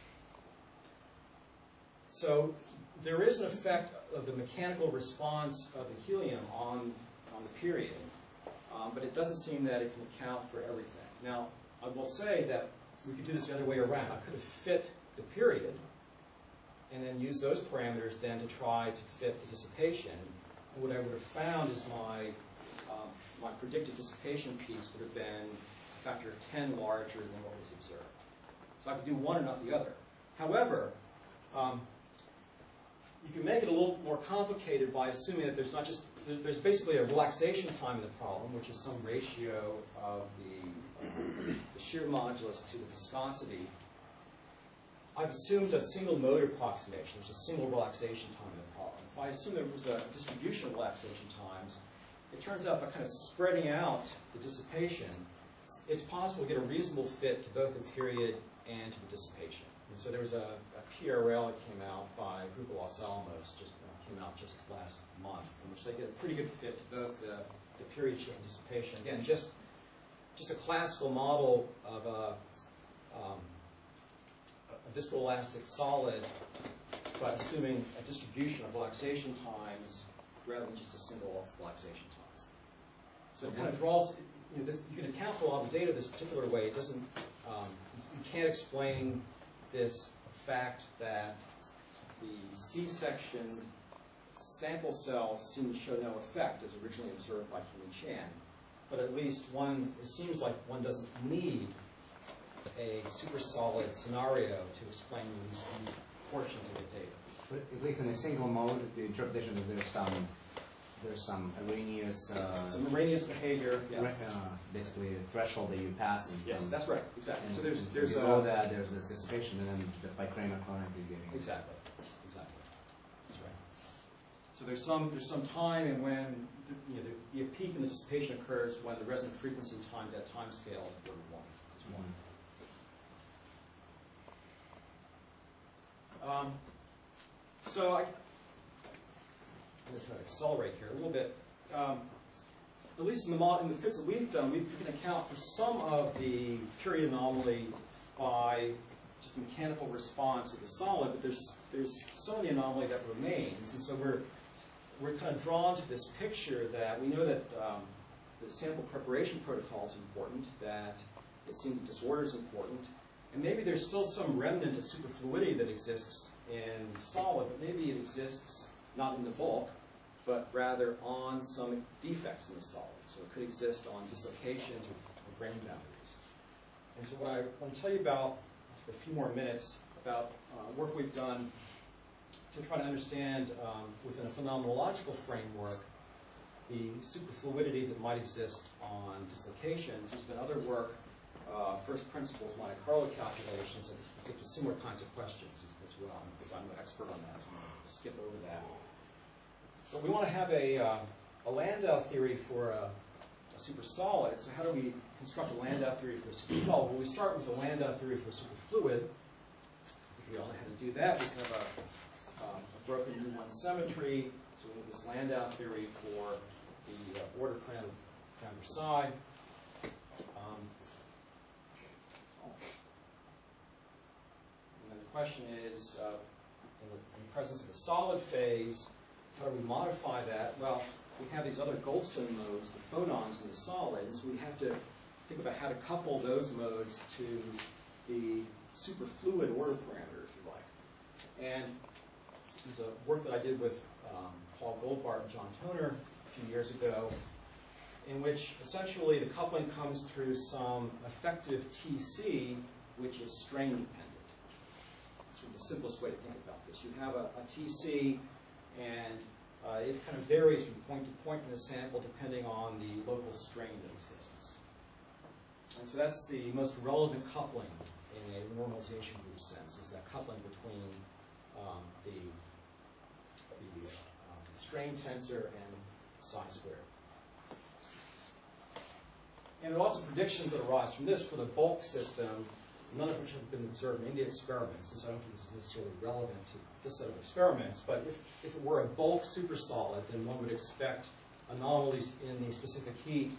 So there is an effect of the mechanical response of the helium on the period, but it doesn't seem that it can account for everything. Now, I will say that we could do this the other way around. I could have fit the period and then use those parameters then to try to fit the dissipation. And what I would have found is my predicted dissipation peaks would have been a factor of 10 larger than what was observed. So I could do one and not the other. However, you can make it a little more complicated by assuming that there's not just, there's basically a relaxation time in the problem, which is some ratio of the shear modulus to the viscosity. I've assumed a single mode approximation, which is a single relaxation time in the problem. If I assume there was a distribution of relaxation times, it turns out by kind of spreading out the dissipation, it's possible to get a reasonable fit to both the period and to the dissipation. And so there was a PRL that came out by a group of Los Alamos, came out just last month, in which they get a pretty good fit to both the period shift and dissipation. Again, just a classical model of a viscoelastic solid, but assuming a distribution of relaxation times rather than just a single relaxation time. So it kind of draws, you can account for a lot of data this particular way. It doesn't, you can't explain this fact that the C-section sample cells seem to show no effect as originally observed by Kim and Chan. But at least it seems like one doesn't need a supersolid scenario to explain these portions of the data. But at least in a single mode, the interpretation is there's some Arrhenius some Arrhenius behavior, yeah. Basically a threshold that you pass. Yes, that's right, exactly. So there's below that there's this dissipation, and then by Kramer current you're getting exactly. That's right. So there's some time in when the peak in the dissipation occurs when the resonant frequency time, that time scale is 1. It's 1. So I'm going to try to accelerate here a little bit. At least in the fits that we've done, we can account for some of the period anomaly by just the mechanical response of the solid, but there's some of the anomaly that remains, and so we're kind of drawn to this picture that we know that the sample preparation protocol is important, that it seems that disorder is important, and maybe there's still some remnant of superfluidity that exists in the solid, but maybe it exists not in the bulk, but rather on some defects in the solid. So it could exist on dislocations or grain boundaries. And so what I want to tell you about, for a few more minutes, about work we've done to try to understand within a phenomenological framework the superfluidity that might exist on dislocations. There's been other work, first principles Monte Carlo calculations, and I think there's similar kinds of questions as well. I'm no expert on that, so I'm going to skip over that. But we want to have a Landau theory for a supersolid. So how do we construct a Landau theory for a supersolid? Well, we start with a Landau theory for a superfluid. We all know how to do that. We have a broken U1 symmetry. So we have this Landau theory for the order parameter psi. And the question is, in the presence of the solid phase, how do we modify that? Well, we have these other Goldstone modes, the phonons in the solids. We have to think about how to couple those modes to the superfluid order parameter, if you like. And there's a work that I did with Paul Goldbart and John Toner a few years ago, in which essentially the coupling comes through some effective TC, which is strain dependent. That's sort of the simplest way to think about this. You have a TC, and it kind of varies from point to point in the sample depending on the local strain that exists. And so that's the most relevant coupling in a normalization group sense, is that coupling between the strain tensor and psi squared. And there are lots of predictions that arise from this for the bulk system, none of which have been observed in any experiments, and so I don't think this is necessarily relevant to this set of experiments. But if it were a bulk supersolid, then one would expect anomalies in the specific heat,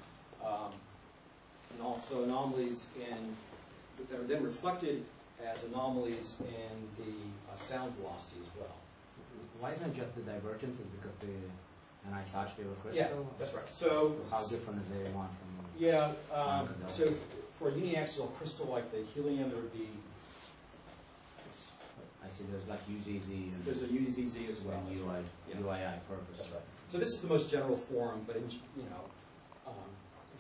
and also anomalies that are then reflected as anomalies in the sound velocity as well. why isn't it just the divergence? Is because and I thought they were crystal? Yeah, that's right. So how different is A1 from? Yeah. So for a uniaxial crystal like the helium, there would be. I see. There's like UZZ. And there's a UZZ as well. And UII purpose. That's right. So this is the most general form, but if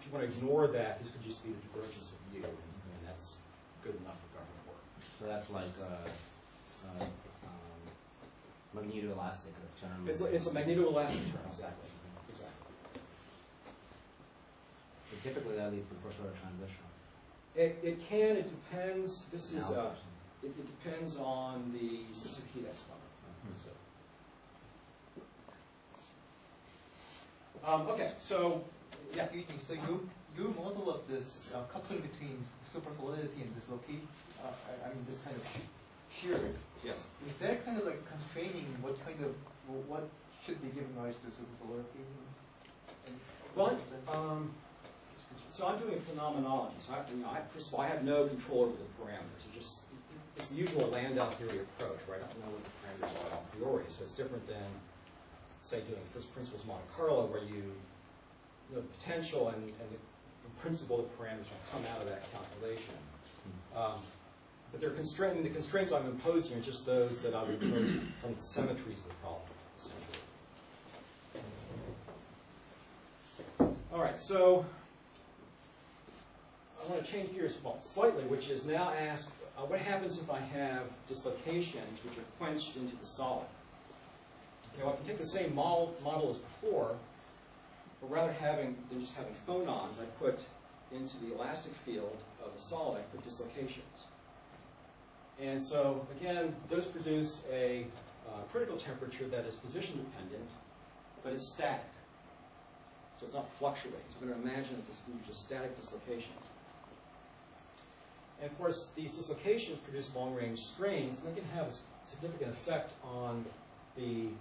you want to ignore that, this could just be the divergence of U, and that's good enough for government work. So that's like magnetoelastic term. It's a magnetoelastic term, exactly. So typically that leads to the first order transition. It can. It depends. This is it depends on the specific heat exponent. So. Okay, so yeah. Excuse me. So your model of this coupling between superfluidity and dislocation, I mean this kind of shear. Yes. Is that kind of like constraining what should be giving rise to superfluidity? Well, so I'm doing phenomenology. So first of all, I have no control over the parameters. It's the usual Landau theory approach, right? I don't know what the parameters are a priori. So it's different than, say, doing first principles Monte Carlo, where you know the potential and the principle of parameters will come out of that calculation. But they're constraining. The constraints I'm imposing are just those that I've imposed from the symmetries of the problem, essentially. All right, so I want to change gears slightly, which is now ask what happens if I have dislocations which are quenched into the solid. Okay, well, I can take the same model as before, but rather than just having phonons, I put into the elastic field of the solid, I put dislocations. And so, again, those produce a critical temperature that is position dependent, but is static. So it's not fluctuating. So I'm going to imagine that these are just static dislocations. And of course, these dislocations produce long-range strains, and they can have a significant effect on the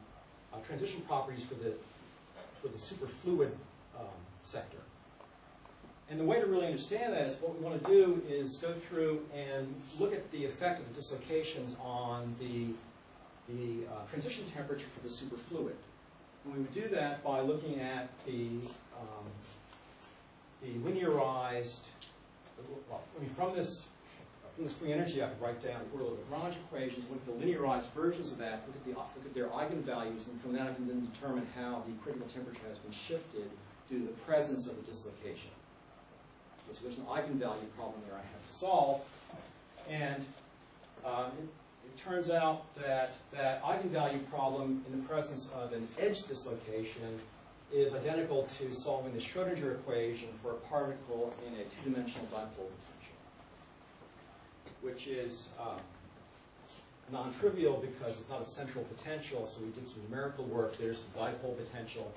transition properties for the superfluid sector. And the way to really understand that is what we want to do is go through and look at the effect of the dislocations on the transition temperature for the superfluid. And we would do that by looking at the linearized, well, I mean, from this free energy, I could write down the Lagrange equations, look at the linearized versions of that, look at their eigenvalues, and from that I can then determine how the critical temperature has been shifted due to the presence of the dislocation. Okay, so there's an eigenvalue problem there I have to solve, and it turns out that that eigenvalue problem in the presence of an edge dislocation is identical to solving the Schrödinger equation for a particle in a two-dimensional dipole potential, which is non-trivial because it's not a central potential, so we did some numerical work. There's the dipole potential.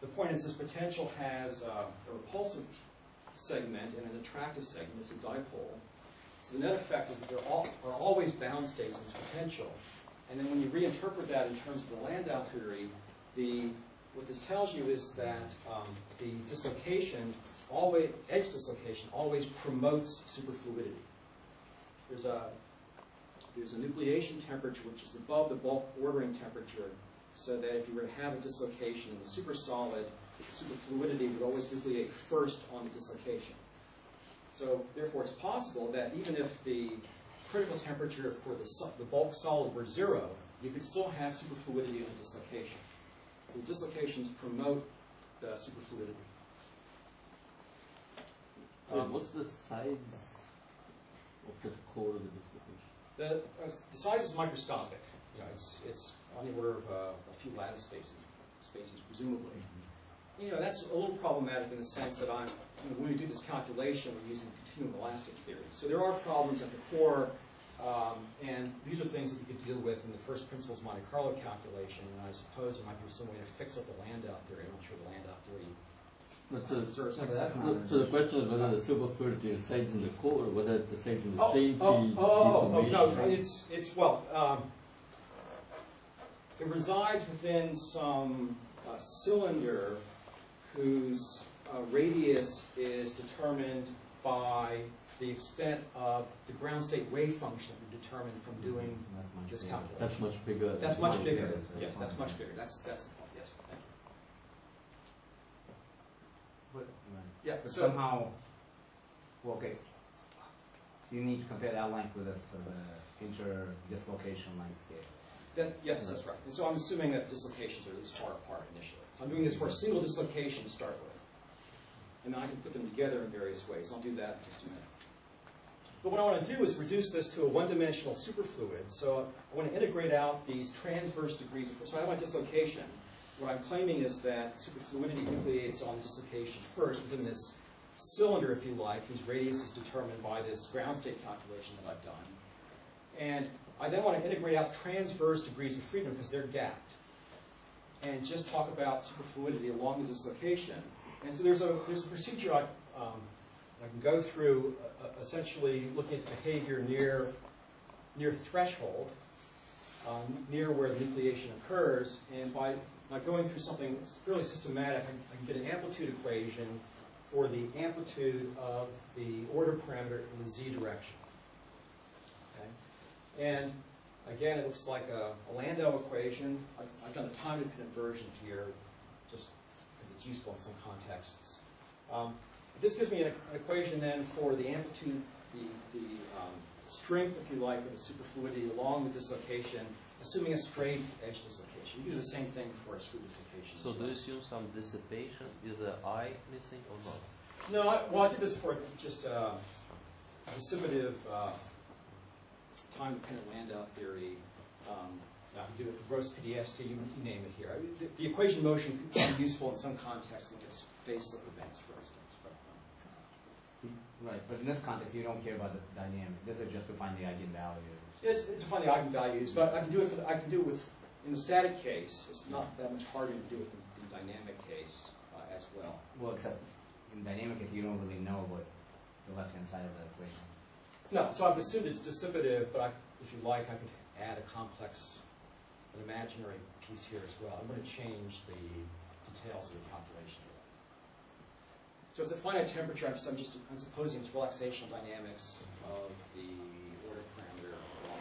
The point is this potential has a repulsive segment and an attractive segment. It's a dipole. So the net effect is that there are always bound states in this potential. And then when you reinterpret that in terms of the Landau theory, what this tells you is that the dislocation, edge dislocation, always promotes superfluidity. There's a nucleation temperature which is above the bulk ordering temperature, so that if you were to have a dislocation in the supersolid, the superfluidity would always nucleate first on the dislocation. So therefore, it's possible that even if the critical temperature for the bulk solid were 0, you could still have superfluidity in the dislocation. So the dislocations promote the superfluidity. What's the size of the core of the dislocation? The size is microscopic. You know, it's on the order of a few lattice spaces, presumably. You know, that's a little problematic in the sense that when we do this calculation, we're using continuum elastic theory. So there are problems at the core, and these are things that we could deal with in the first principles Monte Carlo calculation, and I suppose there might be some way to fix up the Landau theory. I'm not sure the Landau theory deserves an exception. So the question is whether the superfluidity resides in the core or whether it resides in the strain no, it resides within some cylinder whose radius is determined by the extent of the ground state wave function that we determined from doing this calculation. That's much bigger. That's much bigger. Yes, that's much bigger. That's the point. Yes, thank you. But, Yeah, but so somehow, well, okay, you need to compare that length with this inter-dislocation length scale. yes, that's right. And so I'm assuming that dislocations are at least far apart initially. So I'm doing this for a single dislocation to start with. And then I can put them together in various ways. I'll do that in just a minute. But what I want to do is reduce this to a one-dimensional superfluid. So I want to integrate out these transverse degrees of freedom. So I have my dislocation. What I'm claiming is that superfluidity nucleates on the dislocation first within this cylinder, if you like, whose radius is determined by this ground state calculation that I've done. And I then want to integrate out transverse degrees of freedom because they're gapped. And just talk about superfluidity along the dislocation. And so there's a procedure I can go through, essentially looking at the behavior near threshold, near where the nucleation occurs. And by going through something fairly systematic, I can get an amplitude equation for the amplitude of the order parameter in the z direction. Okay? And again, it looks like a Landau equation. I've done a time-dependent version here, just because it's useful in some contexts. This gives me an equation then for the amplitude, the strength, if you like, of the superfluidity along the dislocation, assuming a straight edge dislocation. You do the same thing for a screw dislocation. So do you assume some dissipation? Is an I missing or not? No, I did this for just dissipative time-dependent Landau theory. I can do it for gross PDST, you name it here. The equation motion could be useful in some contexts against phase-slip events, for instance. Right, but in this context, you don't care about the dynamic. This is just to find the eigenvalues. It's to find the eigenvalues, but I can do it. In the static case. It's not that much harder to do it in the dynamic case as well. Well, except in dynamic case, you don't really know what the left-hand side of the equation. No, so I've assumed it's dissipative, but if you like, I could add a complex, an imaginary piece here as well. I'm going to change the details of the calculation. So it's a finite temperature. I'm supposing it's relaxational dynamics of the order parameter along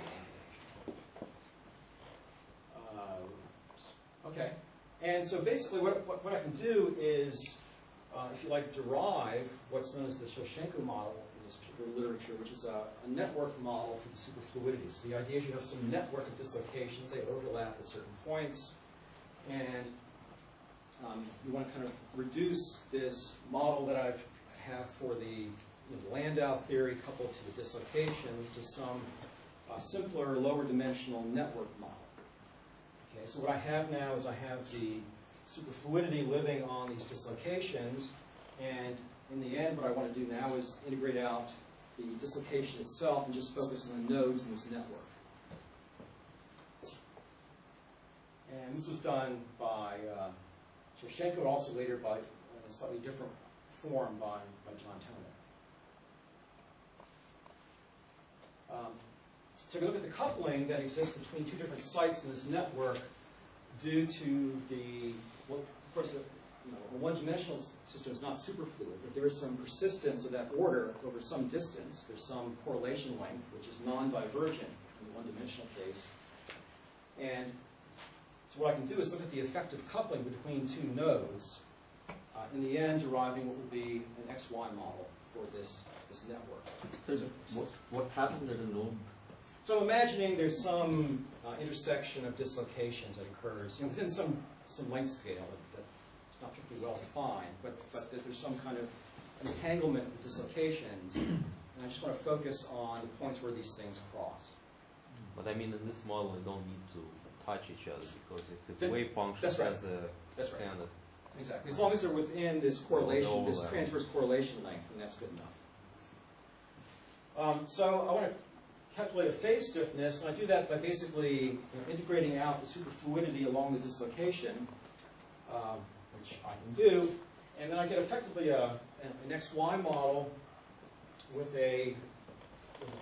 this. Okay. And so basically what I can do is, if you like, derive what's known as the Shoshenko model in this particular literature, which is a network model for the superfluidity. So the idea is you have some network of dislocations. They overlap at certain points. And you want to kind of reduce this model that I have for the Landau theory coupled to the dislocations to some simpler, lower dimensional network model. Okay, so what I have now is I have the superfluidity living on these dislocations, and in the end what I want to do now is integrate out the dislocation itself and just focus on the nodes in this network. And this was done by Shoshenko, and also later by a slightly different form by John Toner. So we look at the coupling that exists between two different sites in this network due to the, well, of course, a one-dimensional system is not superfluid, but there is some persistence of that order over some distance. There's some correlation length, which is non-divergent in the one-dimensional case. And so what I can do is look at the effective coupling between two nodes, in the end deriving what would be an XY model for this network. What happened at a node? So I'm imagining there's some intersection of dislocations that occurs within some length scale that's not particularly well defined, but that there's some kind of entanglement of dislocations, and I just want to focus on the points where these things cross. But I mean, in this model, you don't need to touch each other because if the Then, wave function that's right. has a That's right. standard. Exactly. As long as they're within this correlation, No this overlap. transverse correlation length, then that's good enough. So I want to calculate a phase stiffness, and I do that by basically integrating out the superfluidity along the dislocation, which I can do, and then I get effectively an XY model with a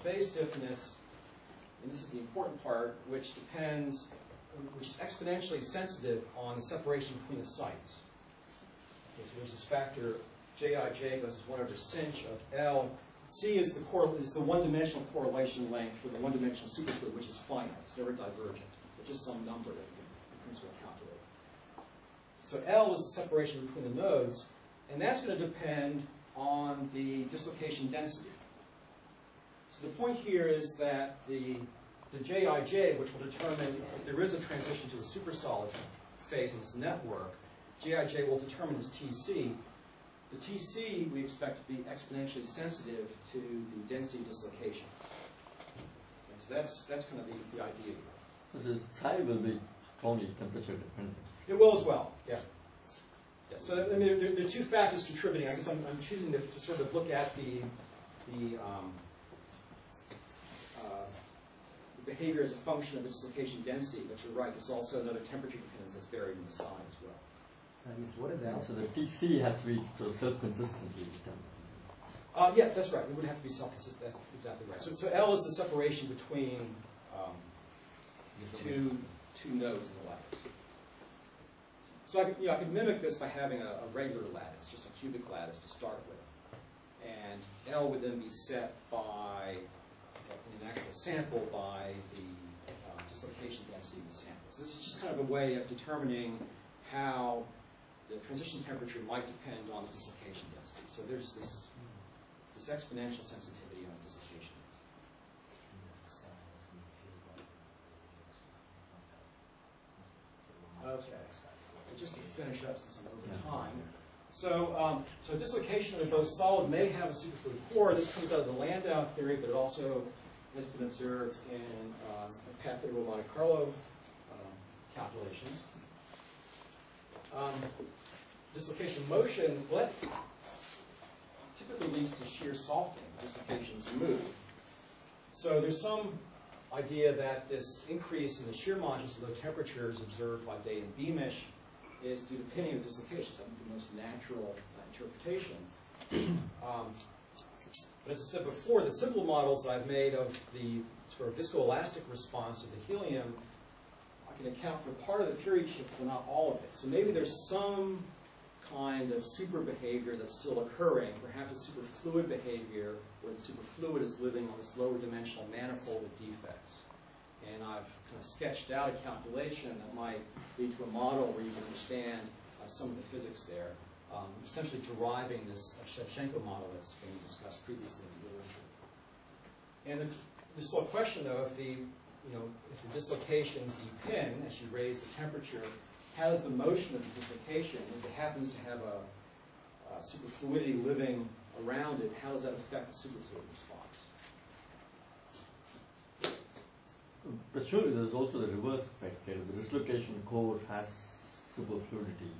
phase stiffness, and this is the important part, which is exponentially sensitive on the separation between the sites. Okay, so there's this factor Jij goes as 1 over sinh of L C is the one-dimensional correlation length for the one-dimensional superfluid, which is finite. It's never divergent. It's just some number that you can in principle calculate. So L is the separation between the nodes, and that's going to depend on the dislocation density. So the point here is that the Jij, which will determine if there is a transition to a supersolid phase in this network, Jij will determine as Tc. The Tc we expect to be exponentially sensitive to the density dislocation. Okay, so that's kind of the idea here. So this psi will be strongly temperature dependent. It will as well, yeah. Yeah, so I mean, there are two factors contributing. I guess I'm choosing to sort of look at the behavior as a function of the dislocation density, but you're right, there's also another temperature dependence that's buried in the psi as well. What is L? So the Tc has to be sort of self-consistently determined. Yeah, that's right. It would have to be self-consistent. That's exactly right. So L is the separation between two nodes in the lattice. So I could mimic this by having a regular lattice, just a cubic lattice to start with. And L would then be set by, in an actual sample, by the dislocation density of the sample. So this is just kind of a way of determining how the transition temperature might depend on the dislocation density. So there's this exponential sensitivity on the dislocation density. Okay. And just to finish up, since I'm over time. So, so dislocation of both solid may have a superfluid core. This comes out of the Landau theory, but it also has been observed in path integral Monte Carlo calculations. Dislocation motion, well, that typically leads to shear softening. Dislocations move. So there's some idea that this increase in the shear modulus at low temperatures observed by Day and Beamish is due to pinning of dislocations. That would be the most natural interpretation. But as I said before, the simple models I've made of the sort of viscoelastic response of the helium, I can account for part of the period shift, but not all of it. So maybe there's some kind of super behavior that's still occurring, perhaps a superfluid behavior where the superfluid is living on this lower dimensional manifold with defects. And I've kind of sketched out a calculation that might lead to a model where you can understand some of the physics there, essentially deriving this Shevchenko model that's been discussed previously in the literature. And there's still a question, though, if the dislocations that you pin as you raise the temperature, how does the motion of the dislocation, if it happens to have a superfluidity living around it, how does that affect the superfluid response? But surely there's also the reverse effect. If the dislocation core has superfluidity,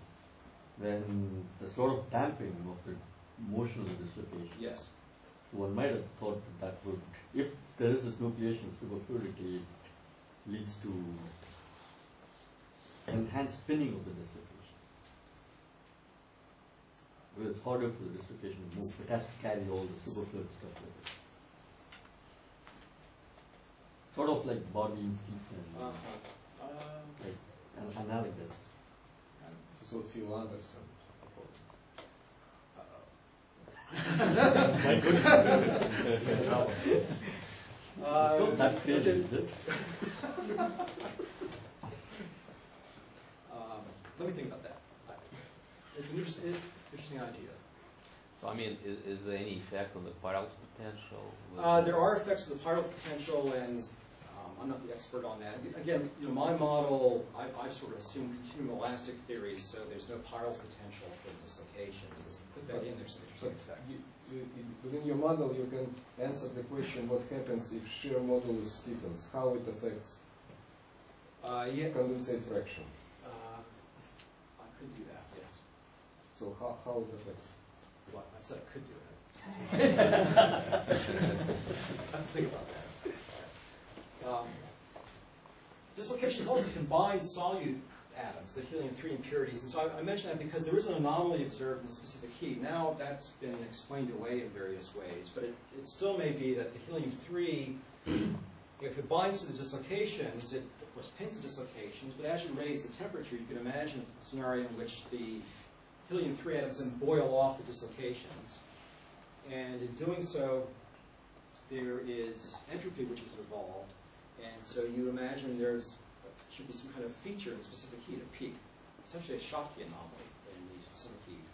then there's a lot of damping of the motion of the dislocation. Yes. So one might have thought that would, if there is this nucleation of superfluidity, it leads to enhanced spinning of the dislocation. Because it's harder for the dislocation to move. It has to carry all the superfluid stuff with it. Sort of like body instinct and like analogous. This is what Phil Anderson My goodness. Not that crazy, is it? Let me think about that. It's an interesting idea. So, I mean, is there any effect on the Peierls potential? There are effects of the Peierls potential, and I'm not the expert on that. Again, my model, I sort of assume continuum elastic theories, so there's no Peierls potential for dislocation. If you put that in, there's some interesting effects. Within your model, you can answer the question: what happens if shear modulus stiffens? How it affects condensate fraction? I could do that, yes. So how it affects? What? I said I could do it. I have to think about that. Dislocation is also combined solute atoms, the helium-3 impurities. And so I mention that because there is an anomaly observed in the specific heat. Now that's been explained away in various ways, but it still may be that the helium-3, if it binds to the dislocations, it of course pins the dislocations, but as you raise the temperature, you can imagine a scenario in which the helium-3 atoms then boil off the dislocations. And in doing so, there is entropy which is involved, and so you imagine there's should be some kind of feature in the specific heat, a peak, essentially a Schottky anomaly in the specific heat.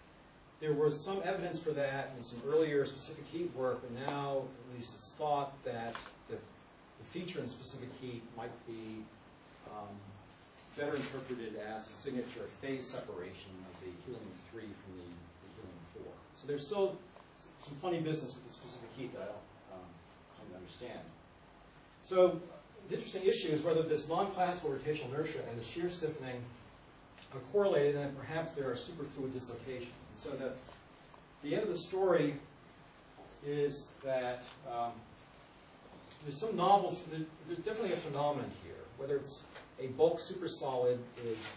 There was some evidence for that in some earlier specific heat work, but now at least it's thought that the feature in specific heat might be better interpreted as a signature of phase separation of the helium-3 from the helium-4. So there's still some funny business with the specific heat that I don't claim to understand. So the interesting issue is whether this non-classical rotational inertia and the shear stiffening are correlated, and then perhaps there are superfluid dislocations. And so the end of the story is that there's some novel, there's definitely a phenomenon here. Whether it's a bulk supersolid is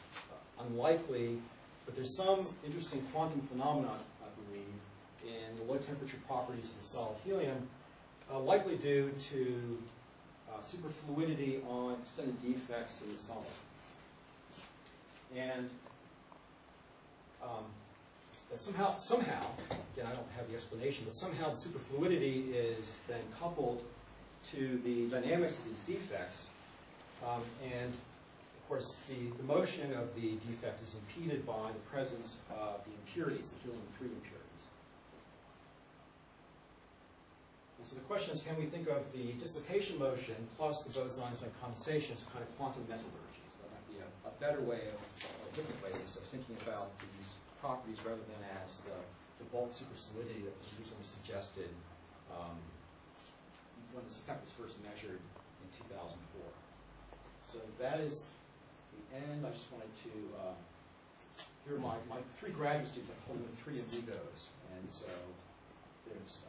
unlikely, but there's some interesting quantum phenomena, I believe, in the low temperature properties of the solid helium, likely due to superfluidity on extended defects in the solid. And that somehow, again, I don't have the explanation, but somehow the superfluidity is then coupled to the dynamics of these defects. And of course, the motion of the defect is impeded by the presence of the impurities, the helium-3 impurities. And so the question is, can we think of the dislocation motion plus the Bose-Einstein condensation as a kind of quantum metallurgy? So that might be a better way, a different way of thinking about these properties rather than as the bulk supersolidity that was originally suggested when this effect was first measured in 2004. So that is the end. I just wanted to, here are my three graduate students. I call them the three amigos. And so there's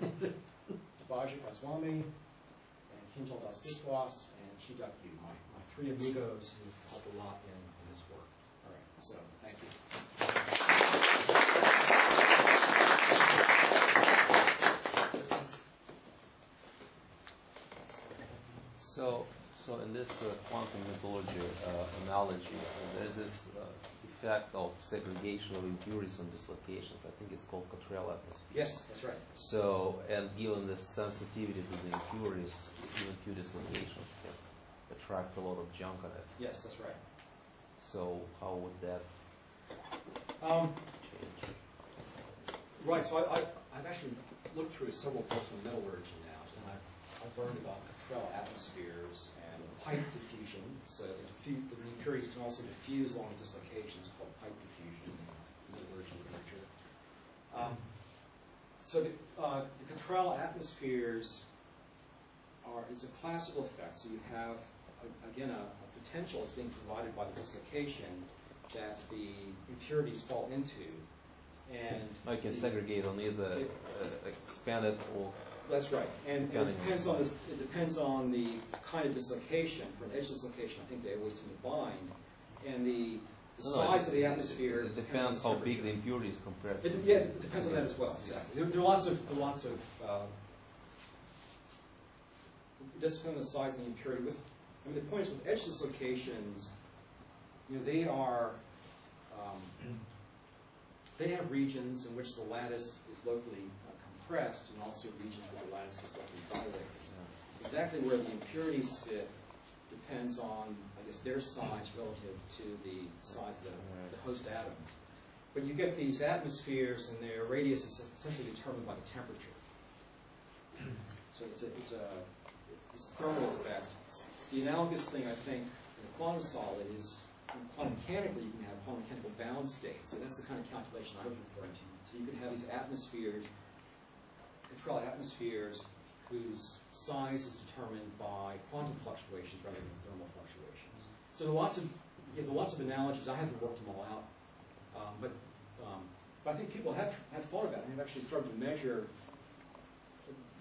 Debaji Goswami, and Kinjal Das Biswas, and Chidak Yu, my three amigos who've helped a lot in this work. All right, so thank you. So in this quantum metallurgy analogy, there's this effect of segregation of impurities and dislocations. I think it's called Cottrell atmosphere. Yes, that's right. So, and given the sensitivity to the impurities, even few dislocations can attract a lot of junk on it. Yes, that's right. So how would that change? Right, so I've actually looked through several books on metallurgy now, and I've learned about Cottrell atmospheres and pipe diffusion. So the impurities can also diffuse along dislocations, called pipe diffusion in metallurgy literature. So the Cottrell atmospheres it's a classical effect. So you have, again, a potential that's being provided by the dislocation that the impurities fall into. And I can segregate on either expanded or... That's right. And it depends on this. It depends on the kind of dislocation. For an edge dislocation, I think they always tend to bind. And the size of the atmosphere. It depends how big the impurities compared to. Yeah, it depends on that as well. Exactly. There are lots of. It does depend on the size of the impurity. I mean, the point is with edge dislocations, they are. They have regions in which the lattice is locally compressed, and also regions where the lattice is locally dilated. Yeah. Exactly where the impurities sit depends on, I guess, their size relative to the size of the host atoms. But you get these atmospheres, and their radius is essentially determined by the temperature. So it's a thermal effect. The analogous thing, I think, in a quantum solid is, quantum mechanically, you can have quantum mechanical bound states. So that's the kind of calculation I was referring to. So you could have these atmospheres, Cottrell atmospheres, whose size is determined by quantum fluctuations rather than thermal fluctuations. So there are lots of analogies. I haven't worked them all out, but I think people have thought about it and have actually started to measure,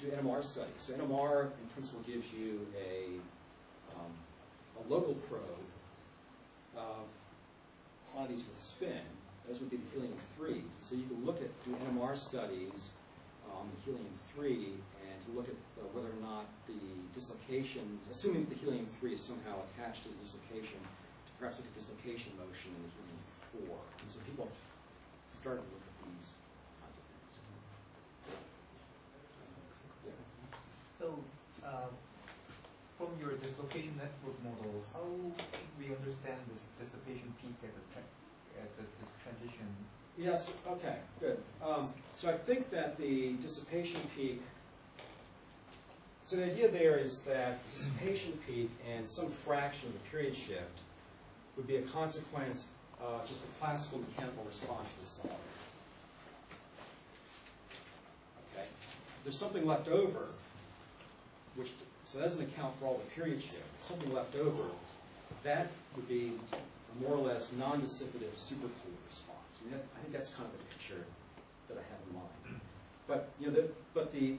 do NMR studies. So NMR, in principle, gives you a local probe of quantities with spin. Those would be the helium-3. So you can do NMR studies on the helium-3 and to look at whether or not the dislocations, assuming the helium-3 is somehow attached to the dislocation, to perhaps look at dislocation motion in the helium-4. And so people have started to look at these kinds of things. Yeah. So, from your dislocation network model, how should we understand this dissipation peak at this transition? Yes, okay, good. So I think that the dissipation peak, so the idea there is that dissipation peak and some fraction of the period shift would be a consequence of just a classical mechanical response to the solid. Okay. There's something left over, so that doesn't account for all the period shift. Something left over, that would be a more or less non-dissipative superfluid response. I mean, I think that's kind of the picture that I have in mind. But the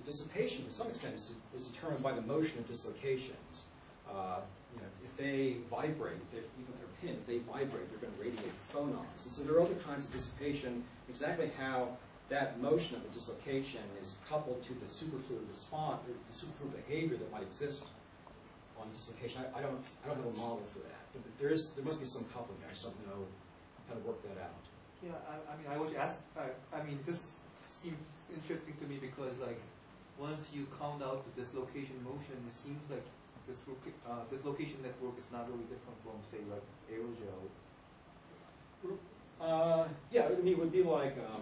dissipation, to some extent, is determined by the motion of dislocations. If they vibrate, even if they're pinned, if they vibrate, they're going to radiate phonons. And so there are other kinds of dissipation. Exactly how that motion of the dislocation is coupled to the superfluid response, or the superfluid behavior that might exist on dislocation. I don't have a model for that. But there must be some coupling there. I just don't know how to work that out. Yeah, I mean, I would ask. I mean, this seems interesting to me because, like, once you count out the dislocation motion, it seems like dislocation network is not really different from, say, like aerogel. Yeah, I mean, it would be like a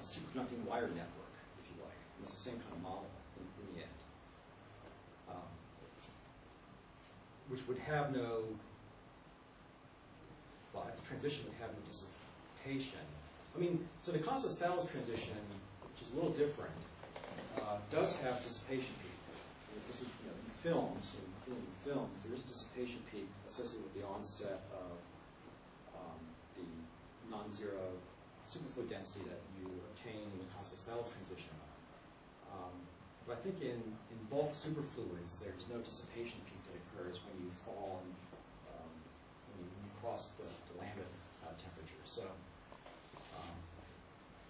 superconducting wire network, if you like. It's the same kind of model in the end, which would have no. Well, the transition would have no dissipation. I mean, so the Constance-Thales transition, which is a little different, does have dissipation peak. This is, in films, there is a dissipation peak associated with the onset of the non-zero superfluid density that you obtain in the Constance-Thales transition. But I think in bulk superfluids, there's no dissipation peak that occurs when you fall and when you cross the Lambeth temperature. So,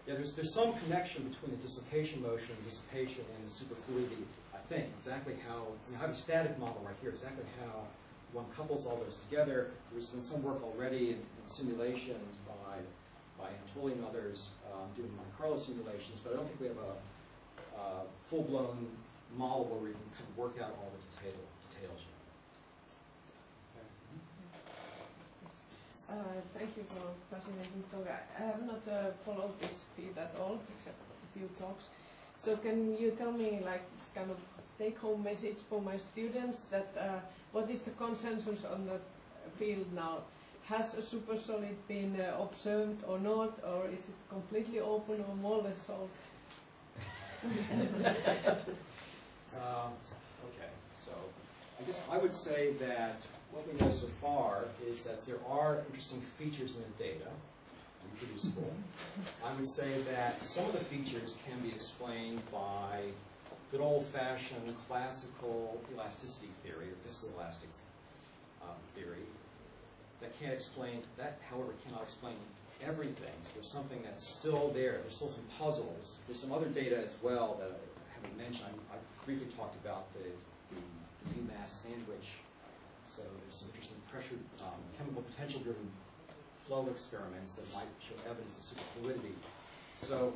yeah, there's some connection between the dislocation motion, dissipation, and the superfluidity. I think exactly how I have a static model right here. Exactly how one couples all those together. There's been some work already in simulations by Anatoly and others doing Monte Carlo simulations, but I don't think we have a full-blown model where we can kind of work out all the details yet. Thank you for fascinating talk. I have not followed this field at all, except a few talks. So can you tell me, like, this kind of take-home message for my students that what is the consensus on the field now? Has a supersolid been observed or not, or is it completely open or more or less solved? Okay, so I guess I would say that what we know so far is that there are interesting features in the data, reproducible. I would say that some of the features can be explained by good old-fashioned classical elasticity theory, or viscoelastic theory. That, however, cannot explain everything. So there's something that's still there. There's still some puzzles. There's some other data as well that I haven't mentioned. I briefly talked about the UMass sandwich. So there's some interesting pressure, chemical potential-driven flow experiments that might show evidence of superfluidity. So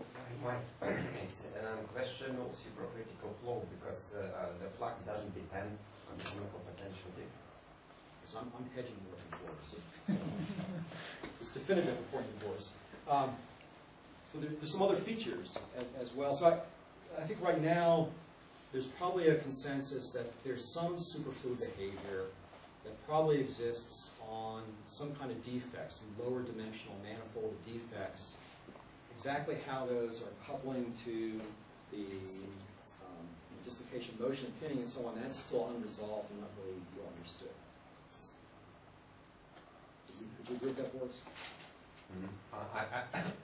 it's a question of supercritical flow because the flux doesn't depend on the chemical potential difference. So I'm hedging the working force. So it's definitive according to Boris. So there's some other features as well. So I think right now there's probably a consensus that there's some superfluid behavior that probably exists on some kind of defects, some lower dimensional manifold defects. Exactly how those are coupling to the dislocation motion, pinning, and so on, that's still unresolved and not really well understood. Would you agree with that, Boris?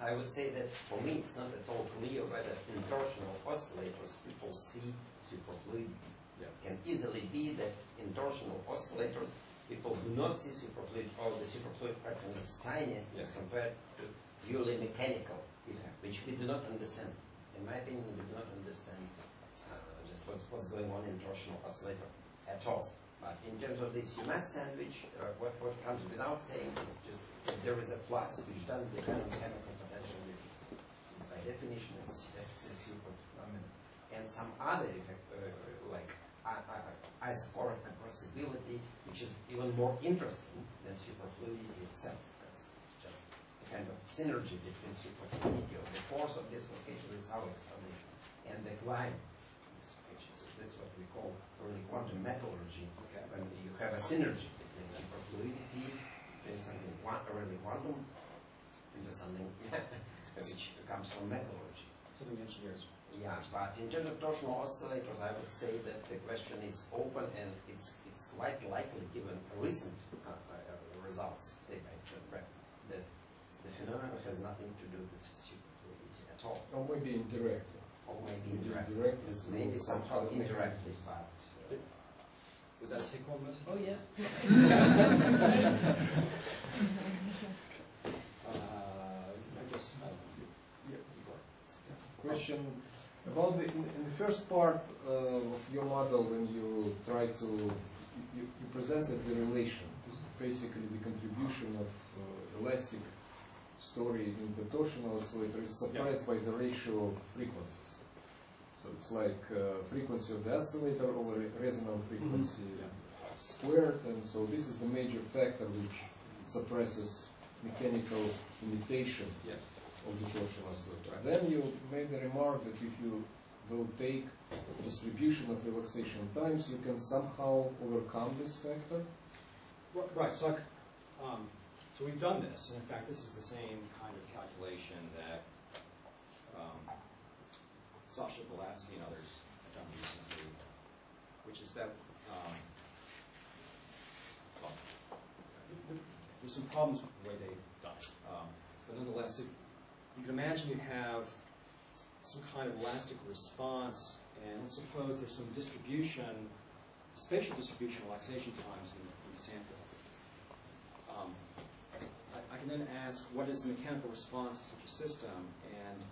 I would say that for me it's not at all clear whether in torsional oscillators people see superfluidity. Yeah. It can easily be that in torsional oscillators people do not see superfluid, or the superfluid pattern is tiny as compared to purely mechanical effect, which we do not understand. In my opinion, we do not understand just what's going on in torsional oscillator at all. But in terms of this UMass sandwich, what comes without saying is just that there is a flux which doesn't depend on chemical potential difference. By definition, it's super phenomenon. and some other effect, like isochoric compressibility, which is even more interesting than superfluidity itself, because it's just a kind of synergy between superfluidity of the force of dislocation, it's our explanation, and the climb dislocation. So that's what we call early quantum metallurgy, when you have a synergy between superfluidity, between something early quantum, into something which comes from metallurgy. Something engineers. Yeah, but in terms of torsional oscillators, I would say that the question is open, and it's quite likely, given recent results, say by Brett, that the phenomenon has nothing to do with superfluidity at all. Or maybe indirectly. Or maybe indirectly. Maybe through somehow other indirectly, mechanisms. but Was that a take-home message? Oh, yes. I guess, Question about in the first part of your model, when you try to you presented the relation, basically the contribution of elastic story in the torsional oscillator is suppressed by the ratio of frequencies. So it's like frequency of the oscillator over resonant frequency squared, and so this is the major factor which suppresses mechanical imitation of the torsional oscillator. Then you made the remark that if you will take distribution of relaxation times, you can somehow overcome this factor. Right. So, so we've done this, and in fact, this is the same kind of calculation that Sasha Belatsky and others have done recently, which is that well, there's some problems with the way they've done it, but nonetheless, you can imagine you have some kind of elastic response, and let's suppose there's some distribution, spatial distribution of relaxation times in the sample. I can then ask, what is the mechanical response to such a system? And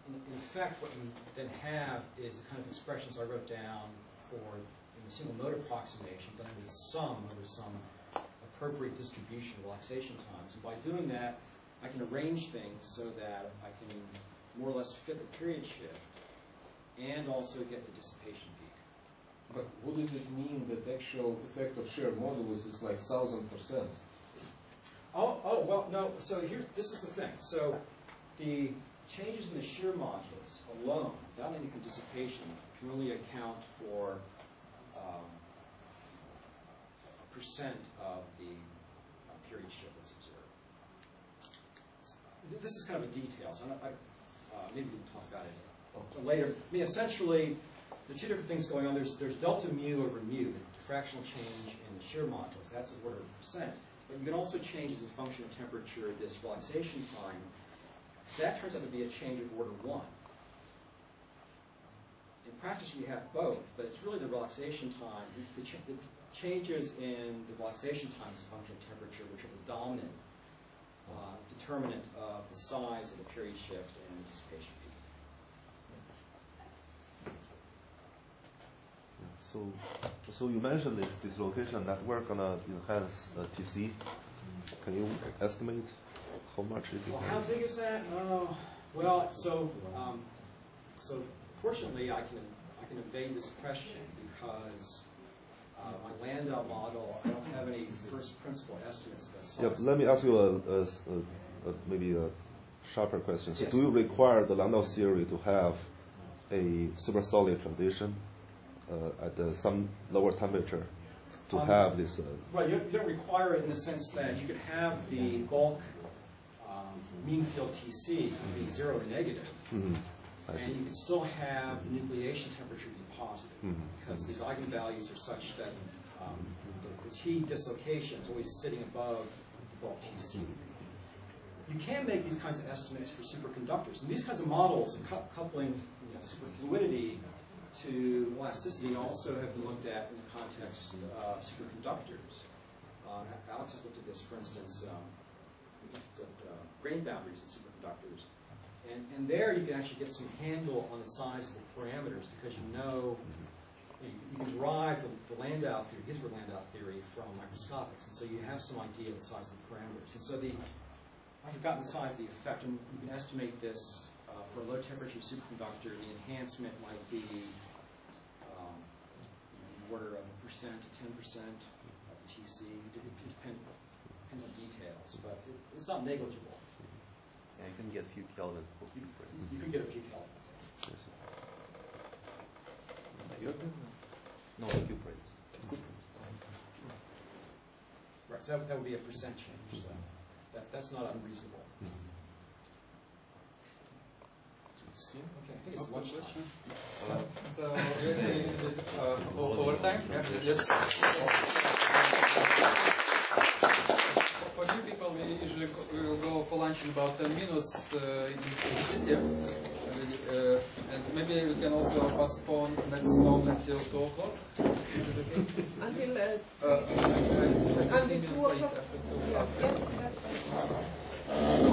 in effect, what you then have is the kind of expressions I wrote down for in the single mode approximation, but I would sum over some appropriate distribution of relaxation times. And by doing that, I can arrange things so that I can more or less fit the period shift and also get the dissipation peak. But wouldn't it mean that the actual effect of shear modulus is like 1000%? Oh, well, no. So this is the thing. So the changes in the shear modulus alone, without any dissipation, can only account for a percent of the period shift that's observed. This is kind of a detail, so maybe we can talk about it later. I mean, essentially, there are two different things going on. There's delta mu over mu, the fractional change in the shear modulus. That's an order of percent. But you can also change as a function of temperature this relaxation time. That turns out to be a change of order 1. In practice, you have both, but it's really the relaxation time. The changes in the relaxation time as a function of temperature, which are the dominant determinant of the size of the period shift and the dissipation peak. So you mentioned this dislocation network on it has a TC. Can you estimate how much it is? Well, how big is that? Well, so fortunately, I can evade this question because my Landau model, I don't have any first principle estimates of that size. Yeah, let me ask you maybe a sharper question. So, yes. Do you require the Landau theory to have a supersolid transition at some lower temperature to have this? Right, you don't require it in the sense that you could have the bulk mean field TC be 0 to negative, and you can still have nucleation temperature be positive, because these eigenvalues are such that the T dislocation is always sitting above the bulk TC. You can make these kinds of estimates for superconductors, and these kinds of models of coupling superfluidity to elasticity also have been looked at in the context of superconductors. Alex has looked at this, for instance, grain boundaries in superconductors. And there you can actually get some handle on the size of the parameters because you can derive the Landau theory, Gisbert Landau theory from microscopics. And so you have some idea of the size of the parameters. And so I've forgotten the size of the effect, and you can estimate this for a low temperature superconductor, the enhancement might be order of 1% to 10% of TC. It depends on details, but it's not negligible. Yeah, you can get a few Kelvin for You can get a few Kelvin. No, cube rates. Right, so that would be a percent change. So that's not unreasonable. Okay, I think it's lunchtime. So overtime. Yes. For new people, we usually will go for lunch in about 10 minutes in the city, and maybe we can also postpone next talk until 2 o'clock. Is it okay? Until 15 minutes 2 late o'clock. after 2 Yeah, o'clock. yes, that's fine.